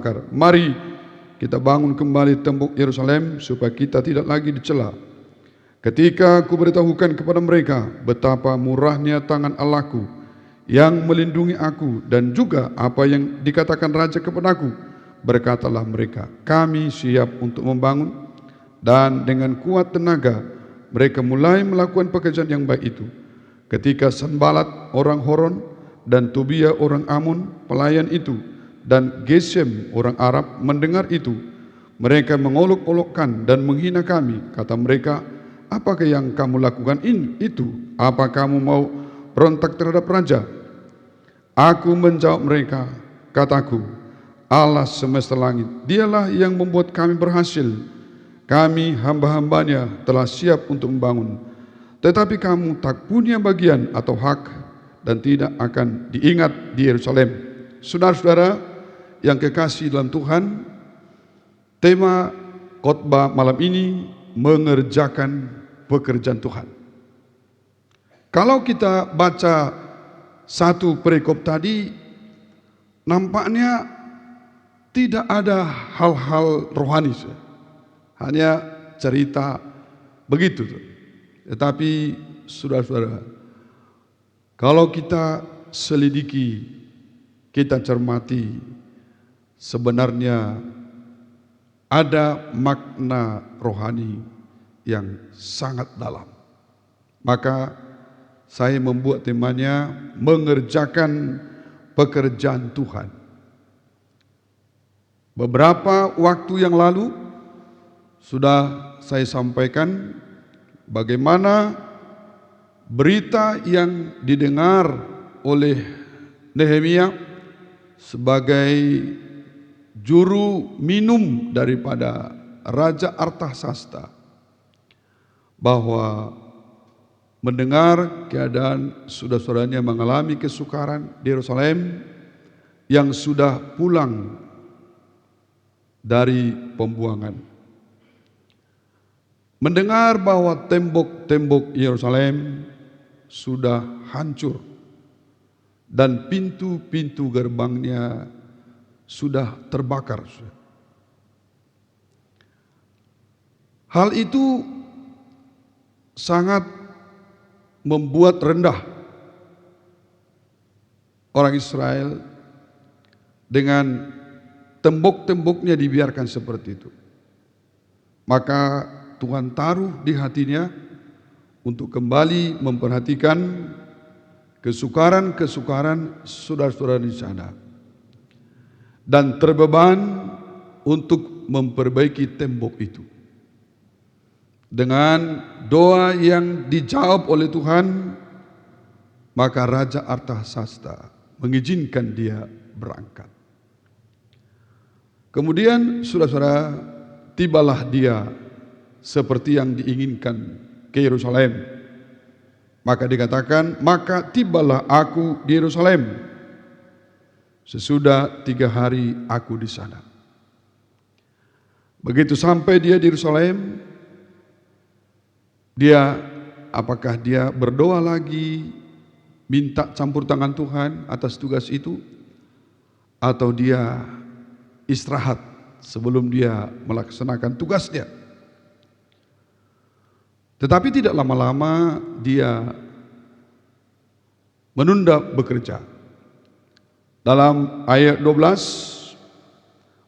terbakar. Mari kita bangun kembali tembok Yerusalem supaya kita tidak lagi dicela. Ketika aku beritahukan kepada mereka betapa murahnya tangan Allahku yang melindungi aku dan juga apa yang dikatakan Raja kepadaku, berkatalah mereka, kami siap untuk membangun. Dan dengan kuat tenaga mereka mulai melakukan pekerjaan yang baik itu. Ketika Sanbalat orang Horon dan Tobia orang Amon pelayan itu dan Gesem orang Arab mendengar itu, mereka mengolok-olokkan dan menghina kami. Kata mereka, apakah yang kamu lakukan itu? Apa kamu mau berontak terhadap raja? Aku menjawab mereka, kataku, Allah semesta langit, dialah yang membuat kami berhasil. Kami hamba-hambanya telah siap untuk membangun. Tetapi kamu tak punya bagian atau hak dan tidak akan diingat di Yerusalem. Saudara-saudara yang kekasih dalam Tuhan, tema khotbah malam ini mengerjakan pekerjaan Tuhan. Kalau kita baca satu perikop tadi, nampaknya tidak ada hal-hal rohani, hanya cerita begitu. Tetapi saudara-saudara, kalau kita selidiki, kita cermati, sebenarnya ada makna rohani yang sangat dalam. Maka saya membuat temanya mengerjakan pekerjaan Tuhan. Beberapa waktu yang lalu sudah saya sampaikan bagaimana berita yang didengar oleh Nehemia sebagai juru minum daripada Raja Artasasta, bahwa mendengar keadaan saudara-saudaranya mengalami kesukaran di Yerusalem yang sudah pulang dari pembuangan. Mendengar bahwa tembok-tembok Yerusalem sudah hancur dan pintu-pintu gerbangnya sudah terbakar. Hal itu sangat membuat rendah orang Israel dengan tembok-temboknya dibiarkan seperti itu. Maka Tuhan taruh di hatinya untuk kembali memperhatikan kesukaran-kesukaran saudara-saudara di sana dan terbeban untuk memperbaiki tembok itu. Dengan doa yang dijawab oleh Tuhan, maka Raja Artasasta mengizinkan dia berangkat. Kemudian saudara-saudara, tibalah dia seperti yang diinginkan ke Yerusalem. Maka dikatakan, maka tibalah aku di Yerusalem. Sesudah 3 hari aku di sana. Begitu sampai dia di Yerusalem, apakah dia berdoa lagi, minta campur tangan Tuhan atas tugas itu, atau dia istirahat sebelum dia melaksanakan tugasnya? Tetapi tidak lama-lama dia menunda bekerja. Dalam ayat 12,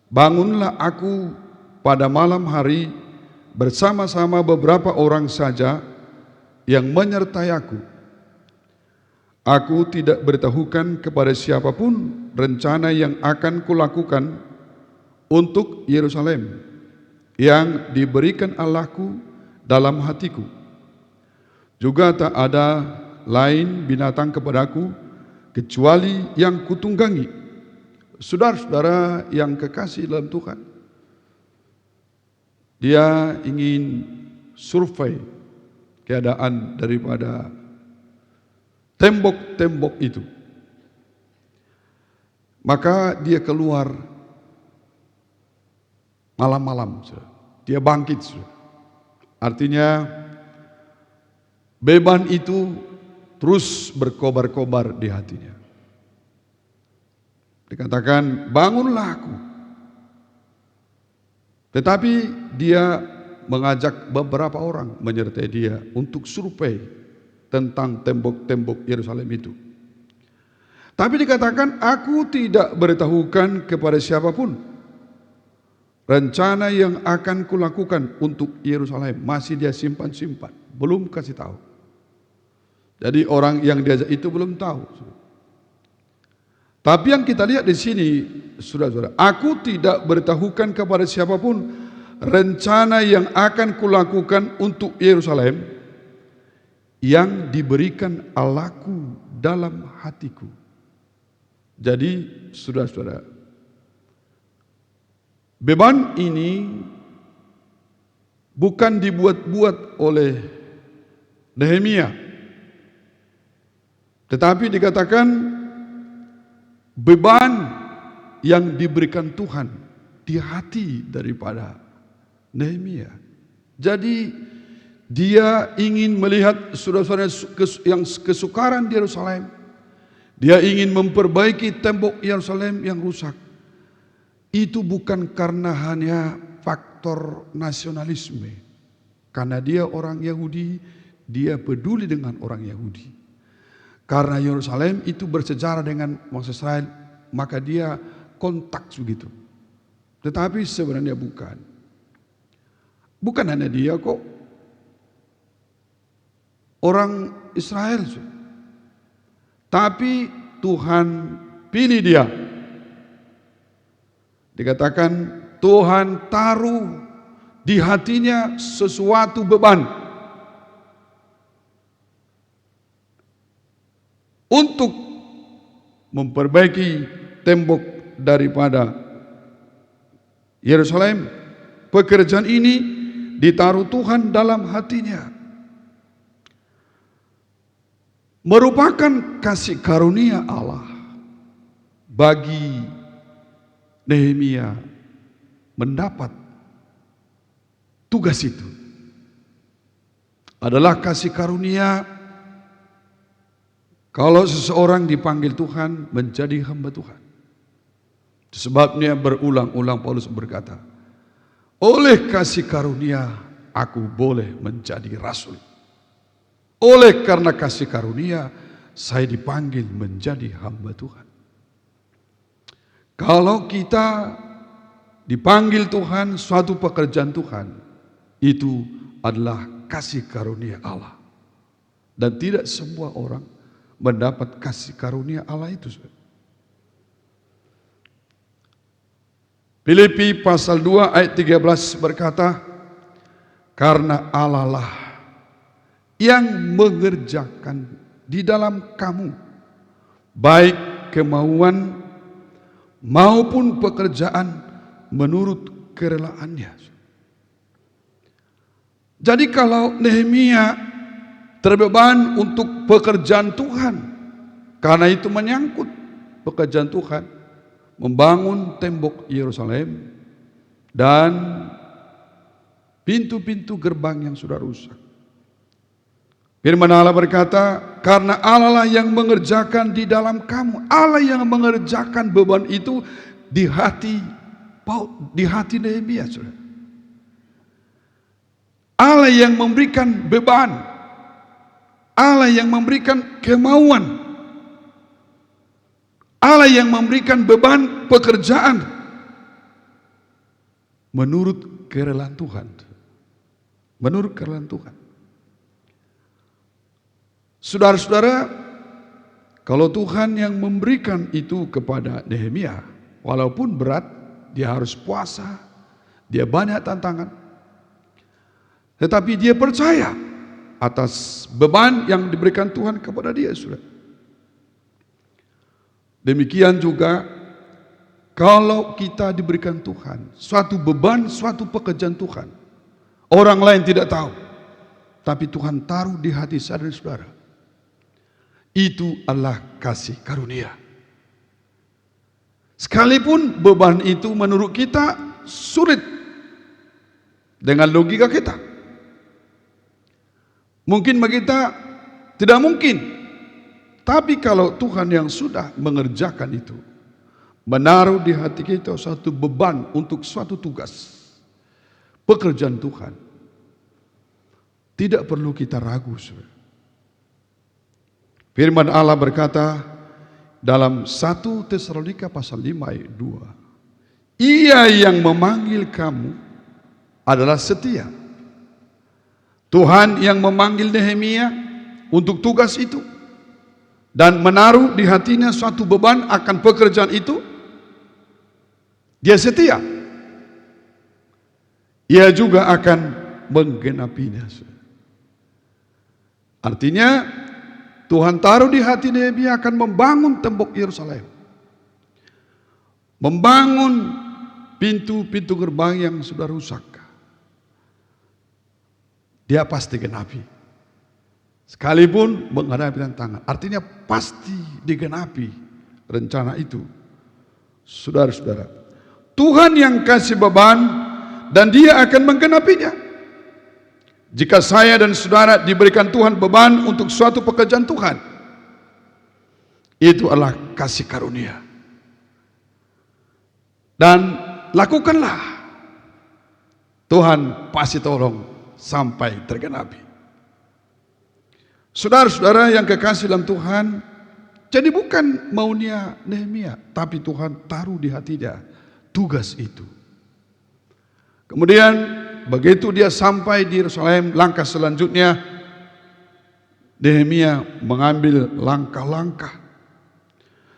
bangunlah aku pada malam hari bersama-sama beberapa orang saja yang menyertai aku. Aku tidak beritahukan kepada siapapun rencana yang akan kulakukan untuk Yerusalem yang diberikan Allahku dalam hatiku. Juga tak ada lain binatang kepadaku kecuali yang kutunggangi. Saudara-saudara yang kekasih dalam Tuhan, dia ingin survei keadaan daripada tembok-tembok itu. Maka dia keluar malam-malam, dia bangkit. Artinya beban itu terus berkobar-kobar di hatinya. Dikatakan, bangunlah aku Tetapi dia mengajak beberapa orang menyertai dia untuk survei tentang tembok-tembok Yerusalem itu. Tapi dikatakan, aku tidak beritahukan kepada siapapun rencana yang akan kulakukan untuk Yerusalem. Masih dia simpan-simpan, belum kasih tahu. Jadi orang yang diajak itu belum tahu. Tapi yang kita lihat di sini, saudara-saudara, aku tidak beritahukan kepada siapapun rencana yang akan kulakukan untuk Yerusalem yang diberikan Allahku dalam hatiku. Jadi, saudara-saudara, beban ini bukan dibuat-buat oleh Nehemia, tetapi dikatakan beban yang diberikan Tuhan di hati daripada Nehemia. Jadi dia ingin melihat saudara-saudara yang kesukaran di Yerusalem. Dia ingin memperbaiki tembok Yerusalem yang rusak. Itu bukan karena hanya faktor nasionalisme. Karena dia orang Yahudi, dia peduli dengan orang Yahudi. Karena Yerusalem itu bersejarah dengan bangsa Israel, maka dia kontak begitu. Tetapi sebenarnya bukan. Bukan hanya dia kok. Orang Israel. Tapi Tuhan pilih dia. Dikatakan Tuhan taruh di hatinya sesuatu beban untuk memperbaiki tembok daripada Yerusalem. Pekerjaan ini ditaruh Tuhan dalam hatinya. Merupakan kasih karunia Allah bagi Nehemia mendapat tugas itu. Adalah kasih karunia kalau seseorang dipanggil Tuhan menjadi hamba Tuhan. Sebabnya berulang-ulang Paulus berkata, oleh kasih karunia aku boleh menjadi rasul. Oleh karena kasih karunia saya dipanggil menjadi hamba Tuhan. Kalau kita dipanggil Tuhan suatu pekerjaan Tuhan, itu adalah kasih karunia Allah. Dan tidak semua orang mendapat kasih karunia Allah itu. Filipi pasal 2 ayat 13 berkata, karena Allah lah yang mengerjakan di dalam kamu baik kemauan maupun pekerjaan menurut kerelaannya. Jadi kalau Nehemia terbeban untuk pekerjaan Tuhan, karena itu menyangkut pekerjaan Tuhan, membangun tembok Yerusalem dan pintu-pintu gerbang yang sudah rusak. Firman Allah berkata, karena Allah lah yang mengerjakan di dalam kamu. Allah yang mengerjakan beban itu di hati Nehemia. Allah yang memberikan beban. Allah yang memberikan kemauan. Allah yang memberikan beban pekerjaan menurut kerelaan Tuhan. Menurut kerelaan Tuhan. Saudara-saudara, kalau Tuhan yang memberikan itu kepada Nehemia, walaupun berat, dia harus puasa, dia banyak tantangan, tetapi dia percaya atas beban yang diberikan Tuhan kepada dia. Saudara. Demikian juga kalau kita diberikan Tuhan suatu beban, suatu pekerjaan Tuhan, orang lain tidak tahu, tapi Tuhan taruh di hati saya dan saudara. Itu adalah kasih karunia. Sekalipun beban itu menurut kita sulit dengan logika kita. Mungkin bagi kita tidak mungkin. Tapi kalau Tuhan yang sudah mengerjakan itu, menaruh di hati kita suatu beban untuk suatu tugas, pekerjaan Tuhan, tidak perlu kita ragu, saudara. Firman Allah berkata dalam 1 Tesalonika pasal 5 ayat 2, Ia yang memanggil kamu adalah setia. Tuhan yang memanggil Nehemia untuk tugas itu dan menaruh di hatinya suatu beban akan pekerjaan itu, dia setia. Ia juga akan menggenapinya. Artinya Tuhan taruh di hati Nehemia akan membangun tembok Yerusalem, membangun pintu-pintu gerbang yang sudah rusak. Dia pasti genapi, sekalipun menghadapi tantangan. Artinya pasti digenapi rencana itu. Saudara-saudara, Tuhan yang kasih beban dan Dia akan menggenapinya. Jika saya dan saudara diberikan Tuhan beban untuk suatu pekerjaan Tuhan, itu adalah kasih karunia. Dan lakukanlah, Tuhan pasti tolong sampai tergenapi. Saudara-saudara yang kekasih dalam Tuhan, jadi bukan maunya Nehemia, tapi Tuhan taruh di hatinya tugas itu. Kemudian begitu dia sampai di Yerusalem, langkah selanjutnya Nehemia mengambil langkah-langkah.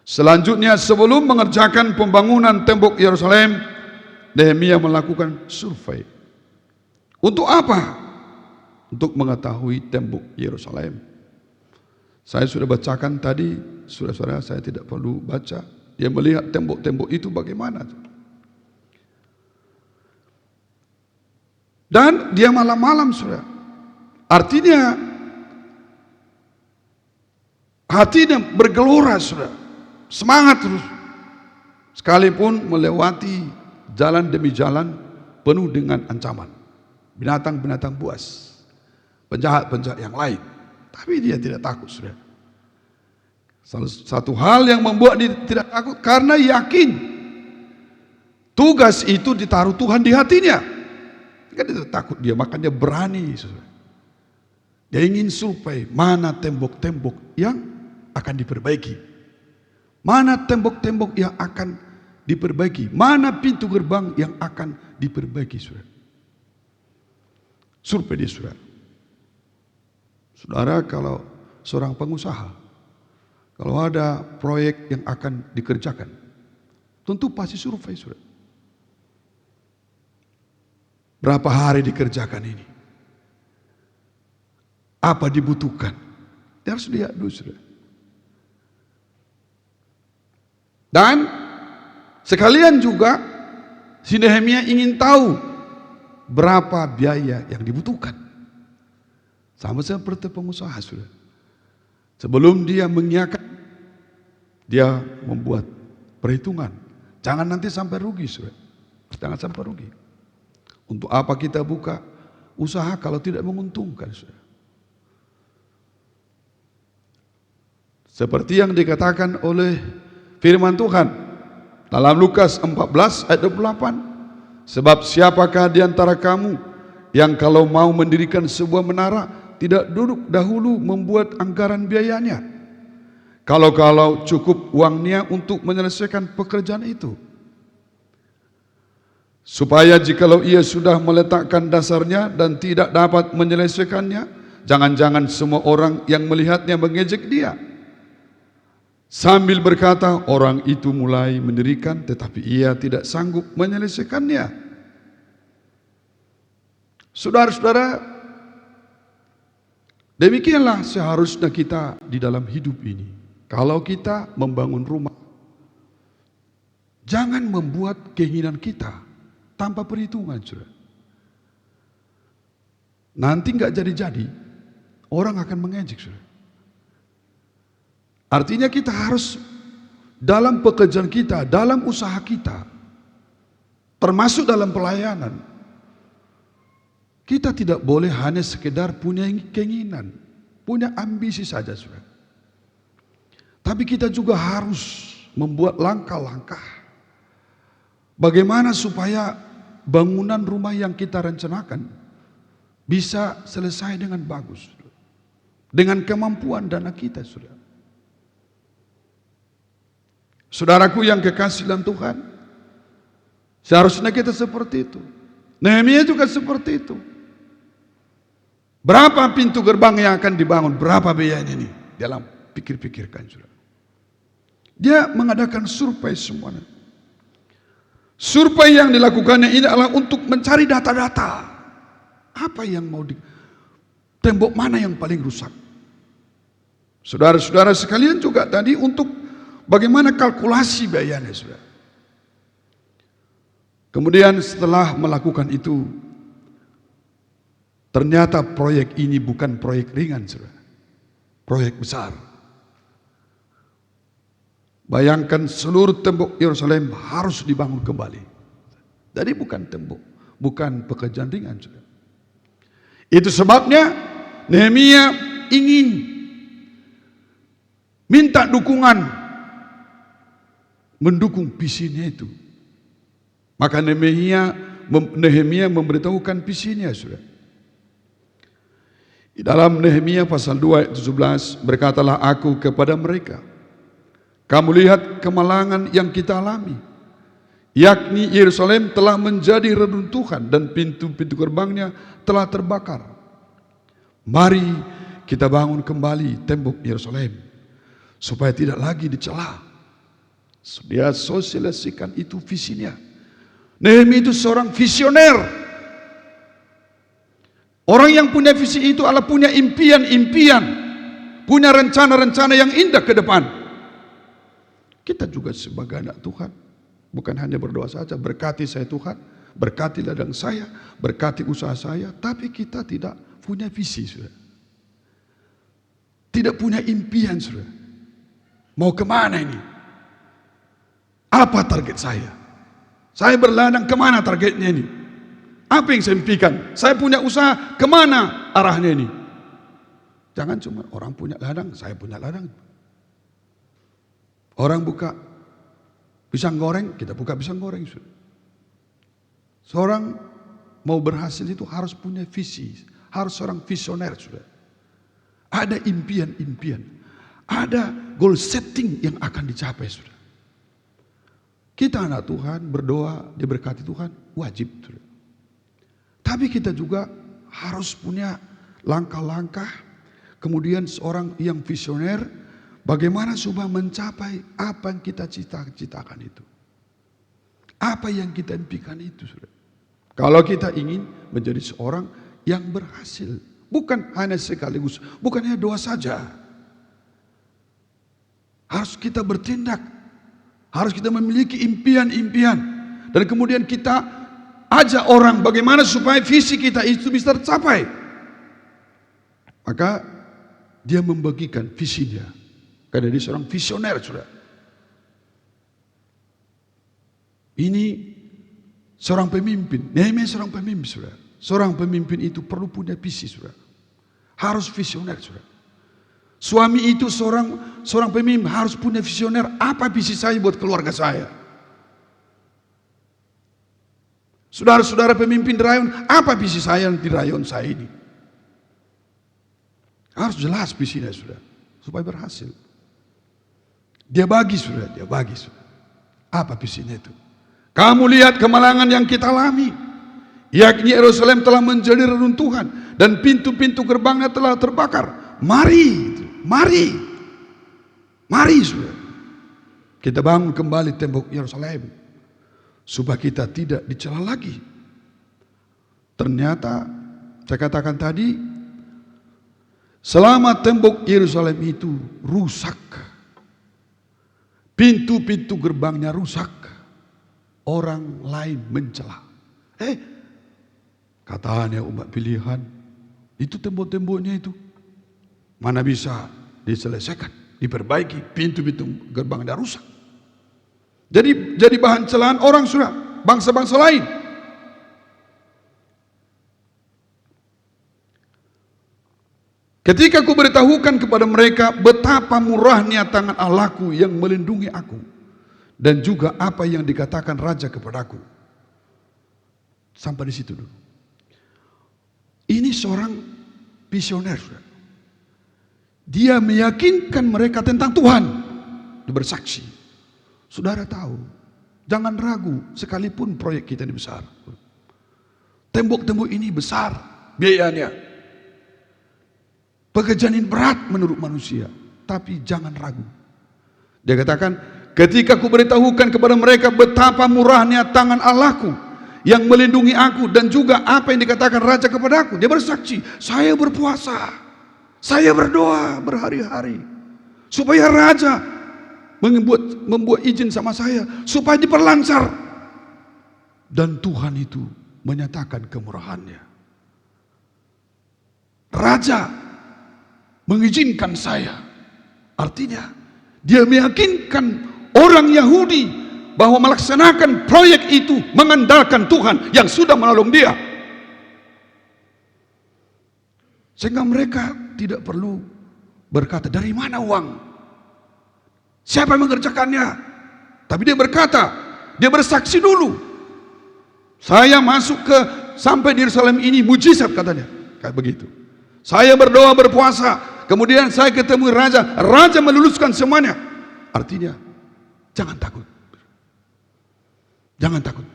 Selanjutnya sebelum mengerjakan pembangunan tembok Yerusalem, Nehemia melakukan survei. Untuk apa? Untuk mengetahui tembok Yerusalem. Saya sudah bacakan tadi, saudara-saudara, saya tidak perlu baca. Dia melihat tembok-tembok itu bagaimana. Dan dia malam-malam, saudara. Artinya hatinya bergelora, saudara. Semangat terus. Sekalipun melewati jalan demi jalan penuh dengan ancaman. Binatang-binatang buas, penjahat-penjahat yang lain. Tapi dia tidak takut, saudara. Salah satu hal yang membuat dia tidak takut karena yakin tugas itu ditaruh Tuhan di hatinya. Kan dia tidak takut dia, makanya berani, saudara. Dia ingin survei mana tembok-tembok yang akan diperbaiki, mana tembok-tembok yang akan diperbaiki, mana pintu gerbang yang akan diperbaiki, saudara. Survei dia, saudara. Saudara, kalau seorang pengusaha, kalau ada proyek yang akan dikerjakan, tentu pasti survei, saudara. Berapa hari dikerjakan ini? Apa dibutuhkan? Dia harus lihat dulu, saudara. Dan sekalian juga si Nehemia ingin tahu berapa biaya yang dibutuhkan. Sama seperti pengusaha, saudara. Sebelum dia mengiyakan, dia membuat perhitungan. Jangan nanti sampai rugi, saudara. Jangan sampai rugi. Untuk apa kita buka usaha kalau tidak menguntungkan, saudara? Seperti yang dikatakan oleh firman Tuhan dalam Lukas 14 ayat 28. Sebab siapakah di antara kamu yang kalau mau mendirikan sebuah menara tidak duduk dahulu membuat anggaran biayanya, kalau cukup uangnya untuk menyelesaikan pekerjaan itu, supaya jikalau ia sudah meletakkan dasarnya dan tidak dapat menyelesaikannya, jangan-jangan semua orang yang melihatnya mengejek dia, sambil berkata, orang itu mulai mendirikan tetapi ia tidak sanggup menyelesaikannya. Saudara-saudara, demikianlah seharusnya kita di dalam hidup ini. Kalau kita membangun rumah, jangan membuat keinginan kita tanpa perhitungan, saudara. Nanti nggak jadi-jadi, orang akan mengejek, saudara. Artinya kita harus dalam pekerjaan kita, dalam usaha kita, termasuk dalam pelayanan, kita tidak boleh hanya sekedar punya keinginan, punya ambisi saja, saudara. Tapi kita juga harus membuat langkah-langkah bagaimana supaya bangunan rumah yang kita rencanakan bisa selesai dengan bagus. Dengan kemampuan dana kita, saudara. Saudaraku yang kekasih dalam Tuhan, seharusnya kita seperti itu. Nehemia juga seperti itu. Berapa pintu gerbang yang akan dibangun? Berapa biayanya ini? Dalam pikir-pikirkan, saudara. Dia mengadakan survei semuanya. Survei yang dilakukannya ini adalah untuk mencari data-data. Apa yang mau tembok mana yang paling rusak? Saudara-saudara sekalian juga tadi untuk bagaimana kalkulasi biayanya, saudara. Kemudian setelah melakukan itu, ternyata proyek ini bukan proyek ringan, saudara. Proyek besar. Bayangkan seluruh tembok Yerusalem harus dibangun kembali. Jadi bukan tembok, bukan pekerjaan ringan, saudara. Itu sebabnya Nehemia ingin minta dukungan, mendukung visinya itu. Maka Nehemia memberitahukan visinya, saudara. Di dalam Nehemia pasal 2 ayat 17, berkatalah aku kepada mereka, kamu lihat kemalangan yang kita alami, yakni Yerusalem telah menjadi reruntuhan dan pintu-pintu gerbangnya telah terbakar. Mari kita bangun kembali tembok Yerusalem supaya tidak lagi dicela. Dia sosialisasikan itu visinya. Nehemia itu seorang visioner. Orang yang punya visi itu adalah punya impian-impian, punya rencana-rencana yang indah ke depan. Kita juga sebagai anak Tuhan, bukan hanya berdoa saja, berkati saya Tuhan, berkati ladang saya, berkati usaha saya, tapi kita tidak punya visi, saudara. Tidak punya impian, saudara. Mau kemana ini? Apa target saya? Saya berladang kemana targetnya ini? Apa yang saya impikan? Saya punya usaha, kemana arahnya ini? Jangan cuma orang punya ladang, saya punya ladang. Orang buka pisang goreng, kita buka pisang goreng. Seorang mau berhasil itu harus punya visi, harus seorang visioner, sudah. Ada impian-impian, ada goal setting yang akan dicapai, sudah. Kita anak Tuhan berdoa diberkati Tuhan wajib, sudah. Tapi kita juga harus punya langkah-langkah. Kemudian seorang yang visioner, bagaimana supaya mencapai apa yang kita cita-citakan itu. Apa yang kita impikan itu, saudara. Kalau kita ingin menjadi seorang yang berhasil. Bukan hanya sekaligus, bukan hanya doa saja. Harus kita bertindak. Harus kita memiliki impian-impian. Dan kemudian kita ajak orang bagaimana supaya visi kita itu bisa tercapai. Maka dia membagikan visinya. Karena dia seorang visioner, saudara. Ini seorang pemimpin. Nehemia seorang pemimpin, saudara. Seorang pemimpin itu perlu punya visi, saudara. Harus visioner, saudara. Suami itu seorang pemimpin harus punya visioner. Apa visi saya buat keluarga saya? Saudara-saudara pemimpin di rayon, apa visi saya di rayon saya ini? Harus jelas visinya, saudara, supaya berhasil. Dia bagi, saudara, dia bagi, saudara. Apa visinya itu? Kamu lihat kemalangan yang kita alami, yakni Yerusalem telah menjadi reruntuhan dan pintu-pintu gerbangnya telah terbakar. Mari, saudara, kita bangun kembali tembok Yerusalem supaya kita tidak dicela lagi. Ternyata saya katakan tadi, selama tembok Yerusalem itu rusak, pintu-pintu gerbangnya rusak, orang lain mencela. Katanya umat pilihan, itu tembok-temboknya itu mana bisa diselesaikan, diperbaiki, pintu-pintu gerbangnya rusak. Jadi bahan celaan orang, sudah bangsa-bangsa lain. Ketika aku beritahukan kepada mereka betapa murahnya tangan Allahku yang melindungi aku, dan juga apa yang dikatakan raja kepadaku. Sampai di situ dulu. Ini seorang visioner, saudara. Dia meyakinkan mereka tentang Tuhan. Dia bersaksi. Saudara tahu, jangan ragu sekalipun proyek kita ini besar. Tembok-tembok ini besar biayanya. Pekerjaan ini berat menurut manusia, tapi jangan ragu. Dia katakan, ketika ku beritahukan kepada mereka betapa murahnya tangan Allahku yang melindungi aku, dan juga apa yang dikatakan raja kepadaku. Dia bersaksi, saya berpuasa, saya berdoa berhari-hari supaya raja membuat izin sama saya supaya diperlancar, dan Tuhan itu menyatakan kemurahannya. Raja mengizinkan saya. Artinya dia meyakinkan orang Yahudi bahwa melaksanakan proyek itu mengandalkan Tuhan yang sudah menolong dia. Sehingga mereka tidak perlu berkata, dari mana uang? Siapa yang mengerjakannya? Tapi dia berkata, dia bersaksi dulu. Saya masuk sampai di Yerusalem ini mujizat, katanya. Kayak begitu. Saya berdoa berpuasa, kemudian saya ketemu raja, raja meluluskan semuanya. Artinya, jangan takut. Jangan takut.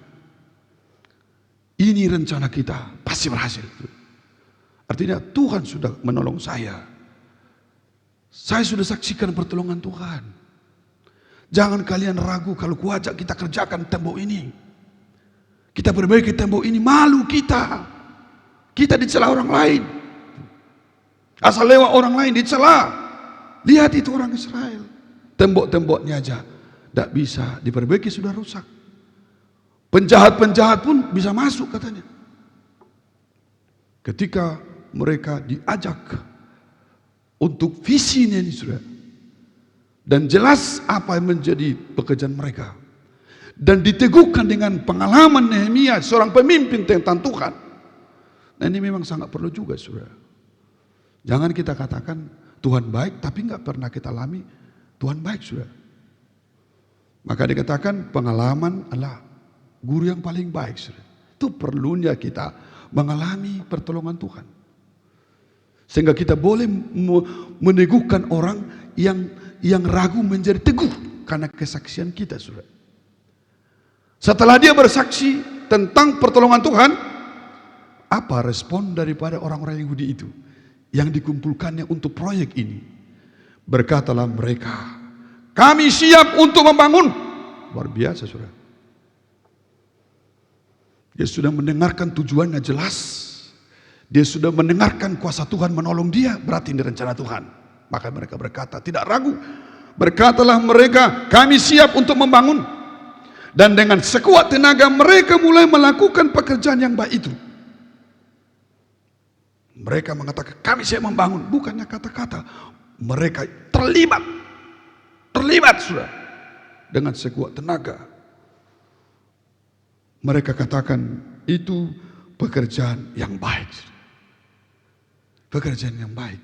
Ini rencana kita pasti berhasil. Artinya Tuhan sudah menolong saya. Saya sudah saksikan pertolongan Tuhan. Jangan kalian ragu kalau kuajak kita kerjakan tembok ini. Kita perbaiki tembok ini, malu kita. Kita dicela orang lain. Asal lewat orang lain dicela. Lihat itu orang Israel. Tembok-temboknya aja tidak bisa diperbaiki, sudah rusak. Penjahat-penjahat pun bisa masuk, katanya. Ketika mereka diajak untuk visinya ini, sudah, dan jelas apa yang menjadi pekerjaan mereka, dan diteguhkan dengan pengalaman Nehemia, seorang pemimpin tentang Tuhan. Nah, ini memang sangat perlu juga, saudara. Jangan kita katakan Tuhan baik tapi nggak pernah kita alami Tuhan baik, saudara. Maka dikatakan pengalaman adalah guru yang paling baik, saudara. Itu perlunya kita mengalami pertolongan Tuhan, sehingga kita boleh meneguhkan orang yang ragu menjadi teguh karena kesaksian kita, saudara. Setelah dia bersaksi tentang pertolongan Tuhan, apa respon daripada orang-orang Yahudi itu yang dikumpulkannya untuk proyek ini? Berkatalah mereka, kami siap untuk membangun. Luar biasa, saudara. Dia sudah mendengarkan tujuannya jelas. Dia sudah mendengarkan kuasa Tuhan menolong dia, berarti ini rencana Tuhan. Maka mereka berkata, tidak ragu. Berkatalah mereka, kami siap untuk membangun. Dan dengan sekuat tenaga mereka mulai melakukan pekerjaan yang baik itu. Mereka mengatakan kami siap membangun, bukannya kata-kata. Mereka terlibat sudah dengan sekuat tenaga. Mereka katakan itu pekerjaan yang baik. Pekerjaan yang baik.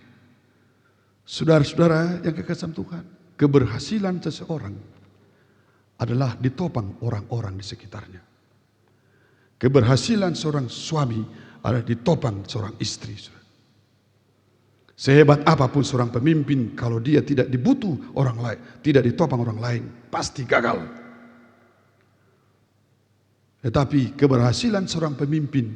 Saudara-saudara yang kekasih Tuhan, keberhasilan seseorang adalah ditopang orang-orang di sekitarnya. Keberhasilan seorang suami adalah ditopang seorang istri. Sehebat apapun seorang pemimpin, kalau dia tidak dibutuh orang lain, tidak ditopang orang lain, pasti gagal. Tetapi keberhasilan seorang pemimpin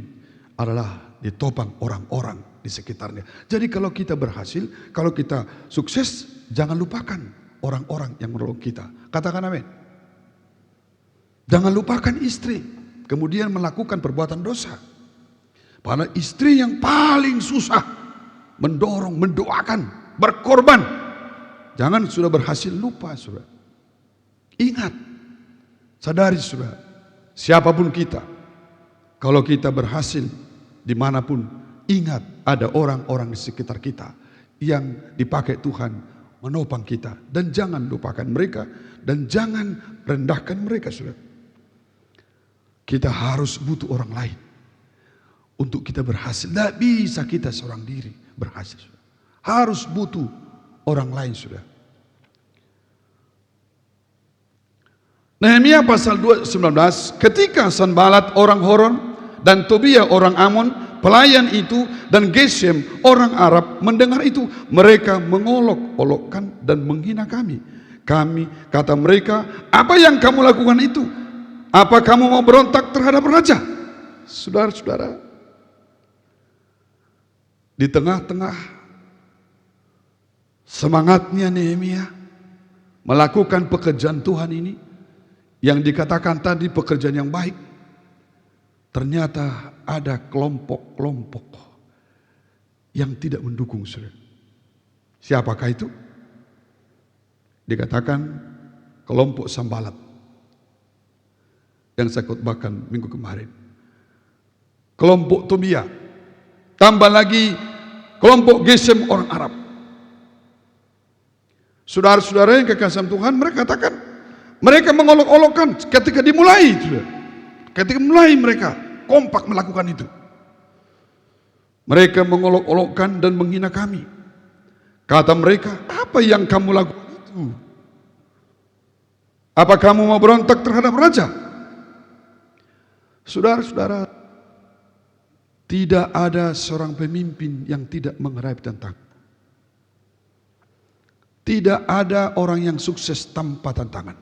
adalah ditopang orang-orang di sekitarnya. Jadi kalau kita berhasil, kalau kita sukses, jangan lupakan orang-orang yang menolong kita. Katakan amin. Jangan lupakan istri, kemudian melakukan perbuatan dosa. Padahal istri yang paling susah mendorong, mendoakan, berkorban. Jangan sudah berhasil lupa, saudara. Ingat, sadari, saudara, siapapun kita, kalau kita berhasil dimanapun, ingat ada orang-orang di sekitar kita yang dipakai Tuhan menopang kita. Dan jangan lupakan mereka, dan jangan rendahkan mereka, saudara. Kita harus butuh orang lain untuk kita berhasil. Tidak bisa kita seorang diri berhasil, saudara. Harus butuh orang lain, saudara. Nehemia pasal 2:19, ketika Sanballat orang Horon dan Tobia orang Amon, pelayan itu, dan Gesem orang Arab mendengar itu, mereka mengolok-olokkan dan menghina kami. Kata mereka, apa yang kamu lakukan itu? Apa kamu mau berontak terhadap raja? Saudara-saudara, di tengah-tengah semangatnya Nehemia melakukan pekerjaan Tuhan ini, yang dikatakan tadi pekerjaan yang baik, ternyata ada kelompok-kelompok yang tidak mendukung. Siapakah itu? Dikatakan kelompok Sambalat yang saya khotbahkan minggu kemarin, kelompok Tobia, tambah lagi kelompok Gesem orang Arab. Saudara-saudara yang kekasihan Tuhan, mereka katakan, mereka mengolok-olokkan ketika dimulai, ketika mulai mereka kompak melakukan itu. Mereka mengolok-olokkan dan menghina kami. Kata mereka, apa yang kamu lakukan itu? Apa kamu mau berontak terhadap raja? Saudara-saudara, tidak ada seorang pemimpin yang tidak menghadapi tantangan. Tidak ada orang yang sukses tanpa tantangan.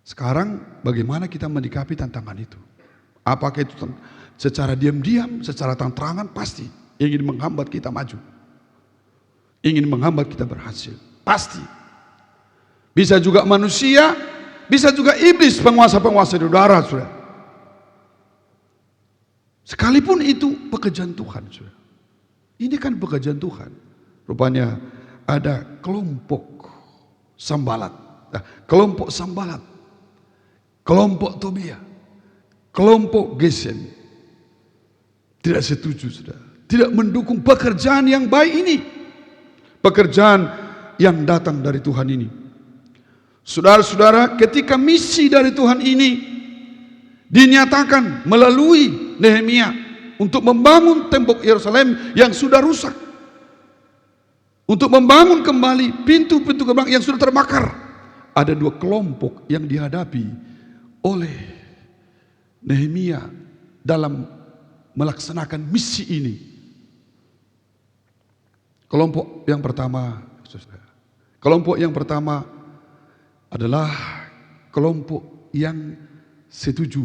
Sekarang bagaimana kita menyikapi tantangan itu? Apakah itu secara diam-diam, secara terang-terangan? Pasti ingin menghambat kita maju, ingin menghambat kita berhasil. Pasti. Bisa juga manusia, bisa juga iblis, penguasa-penguasa di udara, saudara. Sekalipun itu pekerjaan Tuhan, saudara. Ini kan pekerjaan Tuhan. Rupanya ada kelompok Sambalat, kelompok Sambalat, kelompok Tobia, kelompok Gesem tidak setuju, saudara. Tidak mendukung pekerjaan yang baik ini, pekerjaan yang datang dari Tuhan ini. Saudara-saudara, ketika misi dari Tuhan ini dinyatakan melalui Nehemia untuk membangun tembok Yerusalem yang sudah rusak, untuk membangun kembali pintu-pintu gerbang yang sudah terbakar, ada dua kelompok yang dihadapi oleh Nehemia dalam melaksanakan misi ini. Kelompok yang pertama adalah kelompok yang setuju.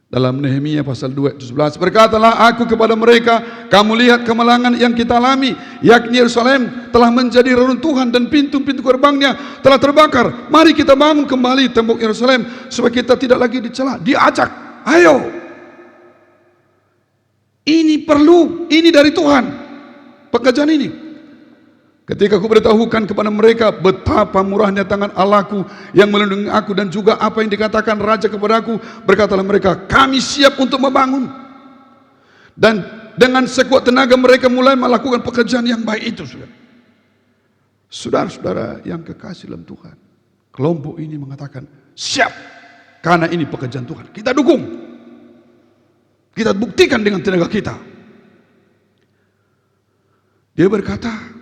Dalam Nehemia pasal 2 ayat 11, berkatalah aku kepada mereka, kamu lihat kemalangan yang kita alami, yakni Yerusalem telah menjadi reruntuhan dan pintu-pintu gerbangnya telah terbakar. Mari kita bangun kembali tembok Yerusalem supaya kita tidak lagi dicela, diajak. Ayo, ini perlu, ini dari Tuhan pekerjaan ini. Ketika aku beritahukan kepada mereka betapa murahnya tangan Allahku yang melindungi aku, dan juga apa yang dikatakan raja kepadaku, berkatalah mereka, kami siap untuk membangun. Dan dengan sekuat tenaga mereka mulai melakukan pekerjaan yang baik itu. Saudara-saudara yang kekasih dalam Tuhan, kelompok ini mengatakan siap, karena ini pekerjaan Tuhan, kita dukung, kita buktikan dengan tenaga kita. Dia berkata,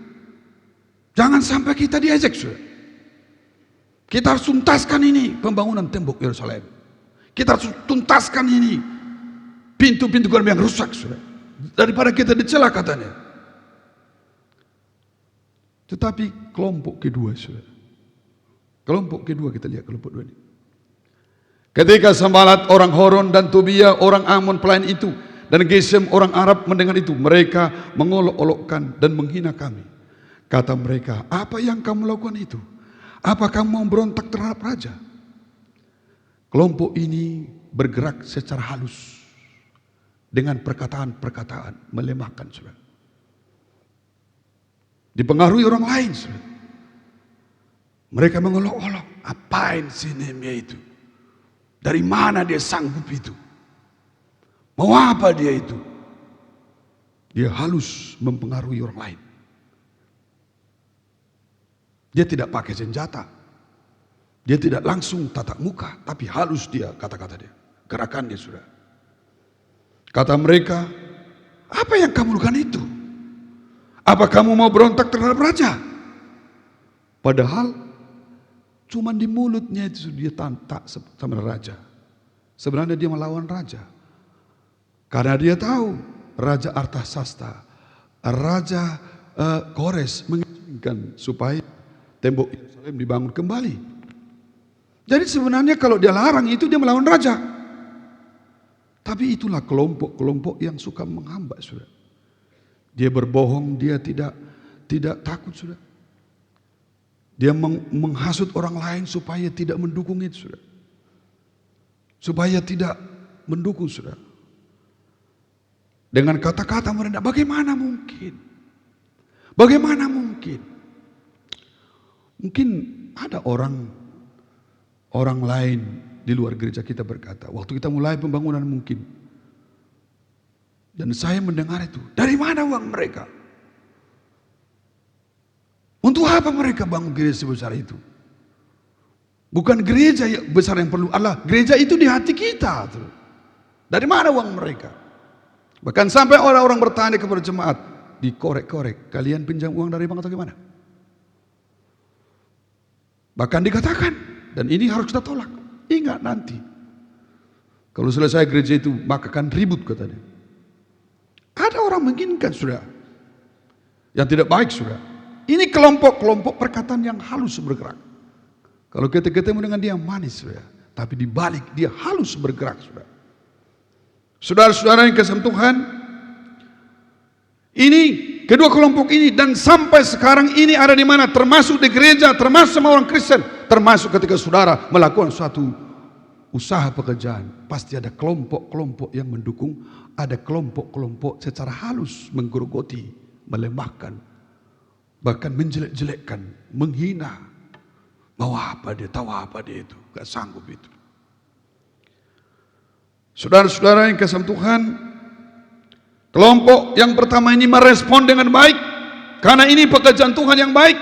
jangan sampai kita diejek, saudara. Kita harus tuntaskan ini pembangunan tembok Yerusalem. Kita harus tuntaskan ini pintu-pintu gerbang yang rusak, saudara. Daripada kita dicela, katanya. Tetapi kelompok kedua, saudara. Kelompok kedua, kita lihat kelompok dua ini. Ketika Sambalat orang Horon dan Tobia orang Amon pelayan itu dan Gesem orang Arab mendengar itu, mereka mengolok-olokkan dan menghina kami. Kata mereka, apa yang kamu lakukan itu? Apa kamu mau berontak terhadap raja? Kelompok ini bergerak secara halus dengan perkataan-perkataan melemahkan, saudara. Dipengaruhi orang lain, saudara. Mereka mengolok-olok, apain si Nehemia itu? Dari mana dia sanggup itu? Mau apa dia itu? Dia halus mempengaruhi orang lain. Dia tidak pakai senjata, dia tidak langsung tatap muka, tapi halus dia, kata-kata dia, gerakannya, sudah. Kata mereka, apa yang kamu lakukan itu? Apa kamu mau berontak terhadap raja? Padahal cuma di mulutnya itu dia tantak sama raja. Sebenarnya dia melawan raja. Karena dia tahu Raja Artasasta, Raja Kores menginginkan supaya tembok Yerusalem dibangun kembali. Jadi sebenarnya kalau dia larang itu dia melawan raja. Tapi itulah kelompok-kelompok yang suka menghambat, saudara. Dia berbohong, dia tidak takut, saudara. Dia menghasut orang lain supaya tidak mendukung itu, saudara. Supaya tidak mendukung, saudara. Dengan kata-kata merendah, bagaimana mungkin? Bagaimana mungkin? Mungkin ada orang lain di luar gereja kita berkata, waktu kita mulai pembangunan mungkin. Dan saya mendengar itu, dari mana uang mereka? Untuk apa mereka bangun gereja sebesar itu? Bukan gereja yang besar yang perlu Allah, gereja itu di hati kita. Dari mana uang mereka? Bahkan sampai orang-orang bertanya kepada jemaat, dikorek-korek, kalian pinjam uang dari bank atau gimana? Bahkan dikatakan, dan ini harus kita tolak. Ingat nanti, kalau selesai gereja itu, maka akan ribut katanya. Ada orang menginginkan, sudah, yang tidak baik, sudah. Ini kelompok-kelompok perkataan yang halus bergerak. Kalau kita ketemu dengan dia manis, sudah, tapi di balik dia halus bergerak, sudah. Saudara-saudara yang kasih Tuhan, ini kedua kelompok ini dan sampai sekarang ini ada di mana? Termasuk di gereja, termasuk sama orang Kristen, termasuk ketika saudara melakukan suatu usaha pekerjaan, pasti ada kelompok-kelompok yang mendukung, ada kelompok-kelompok secara halus menggerogoti, melemahkan, bahkan menjelek-jelekkan, menghina. Mau apa dia, tahu apa dia itu, gak sanggup itu. Saudara-saudara yang kasih Tuhan, kelompok yang pertama ini merespon dengan baik, karena ini pekerjaan Tuhan yang baik.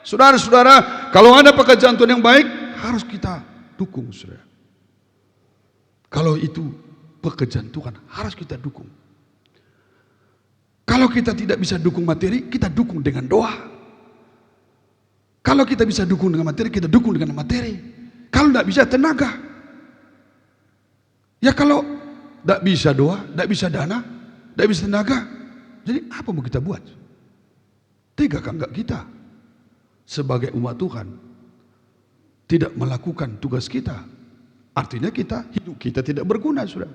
Saudara-saudara, kalau ada pekerjaan Tuhan yang baik, harus kita dukung, saudara. Kalau itu pekerjaan Tuhan, harus kita dukung. Kalau kita tidak bisa dukung materi, kita dukung dengan doa. Kalau kita bisa dukung dengan materi, kita dukung dengan materi. Kalau tidak bisa tenaga. Ya kalau tidak bisa doa, tidak bisa dana, tidak bisa tenaga, jadi apa mau kita buat? Tegakkah enggak kita sebagai umat Tuhan tidak melakukan tugas kita? Artinya hidup kita tidak berguna, saudara.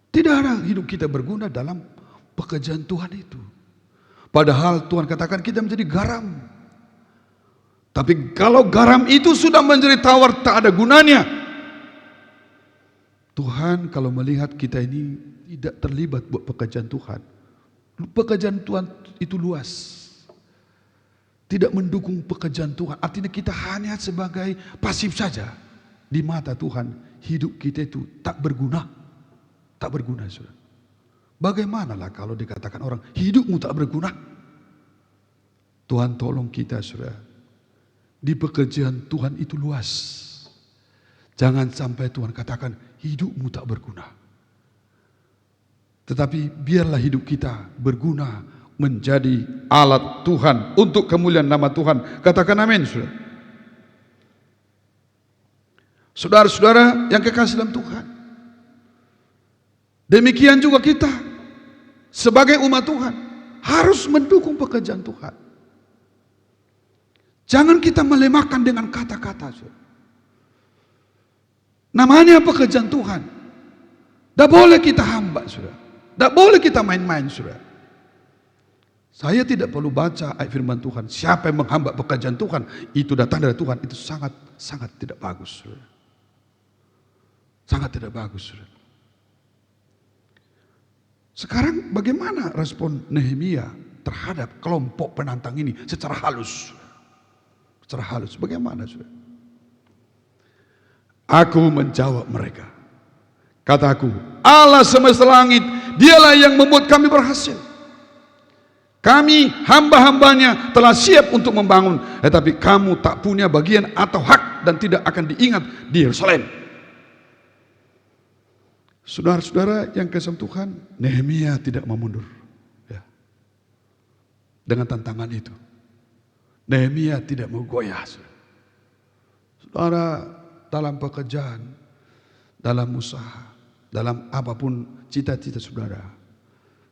Tidak ada hidup kita berguna dalam pekerjaan Tuhan itu. Padahal Tuhan katakan kita menjadi garam. Tapi kalau garam itu sudah menjadi tawar, tak ada gunanya. Tuhan kalau melihat kita ini tidak terlibat buat pekerjaan Tuhan. Pekerjaan Tuhan itu luas. Tidak mendukung pekerjaan Tuhan. Artinya kita hanya sebagai pasif saja. Di mata Tuhan, hidup kita itu tak berguna. Tak berguna, saudara. Bagaimanalah kalau dikatakan orang, hidupmu tak berguna? Tuhan tolong kita, saudara. Di pekerjaan Tuhan itu luas. Jangan sampai Tuhan katakan hidupmu tak berguna. Tetapi biarlah hidup kita berguna menjadi alat Tuhan untuk kemuliaan nama Tuhan. Katakan amin, saudara. Saudara-saudara yang kekasih dalam Tuhan. Demikian juga kita sebagai umat Tuhan harus mendukung pekerjaan Tuhan. Jangan kita melemahkan dengan kata-kata, saudara. Namanya pekerjaan Tuhan. Tidak boleh kita hambat, saudara. Tidak boleh kita main-main, saudara. Saya tidak perlu baca ayat firman Tuhan. Siapa yang menghambat pekerjaan Tuhan, itu datang dari Tuhan. Itu sangat tidak bagus, saudara. Sangat tidak bagus, saudara. Sekarang bagaimana respon Nehemia terhadap kelompok penantang ini secara halus? Secara halus, bagaimana, saudara? Aku menjawab mereka. Kataku, Allah semesta langit, dialah yang membuat kami berhasil. Kami hamba-hambanya telah siap untuk membangun, tetapi kamu tak punya bagian atau hak dan tidak akan diingat di Yerusalem. Saudara-saudara yang kasih Tuhan, Nehemia tidak mau mundur. Ya. Dengan tantangan itu, Nehemia tidak mau goyah. Saudara, dalam pekerjaan, dalam usaha, dalam apapun cita-cita saudara.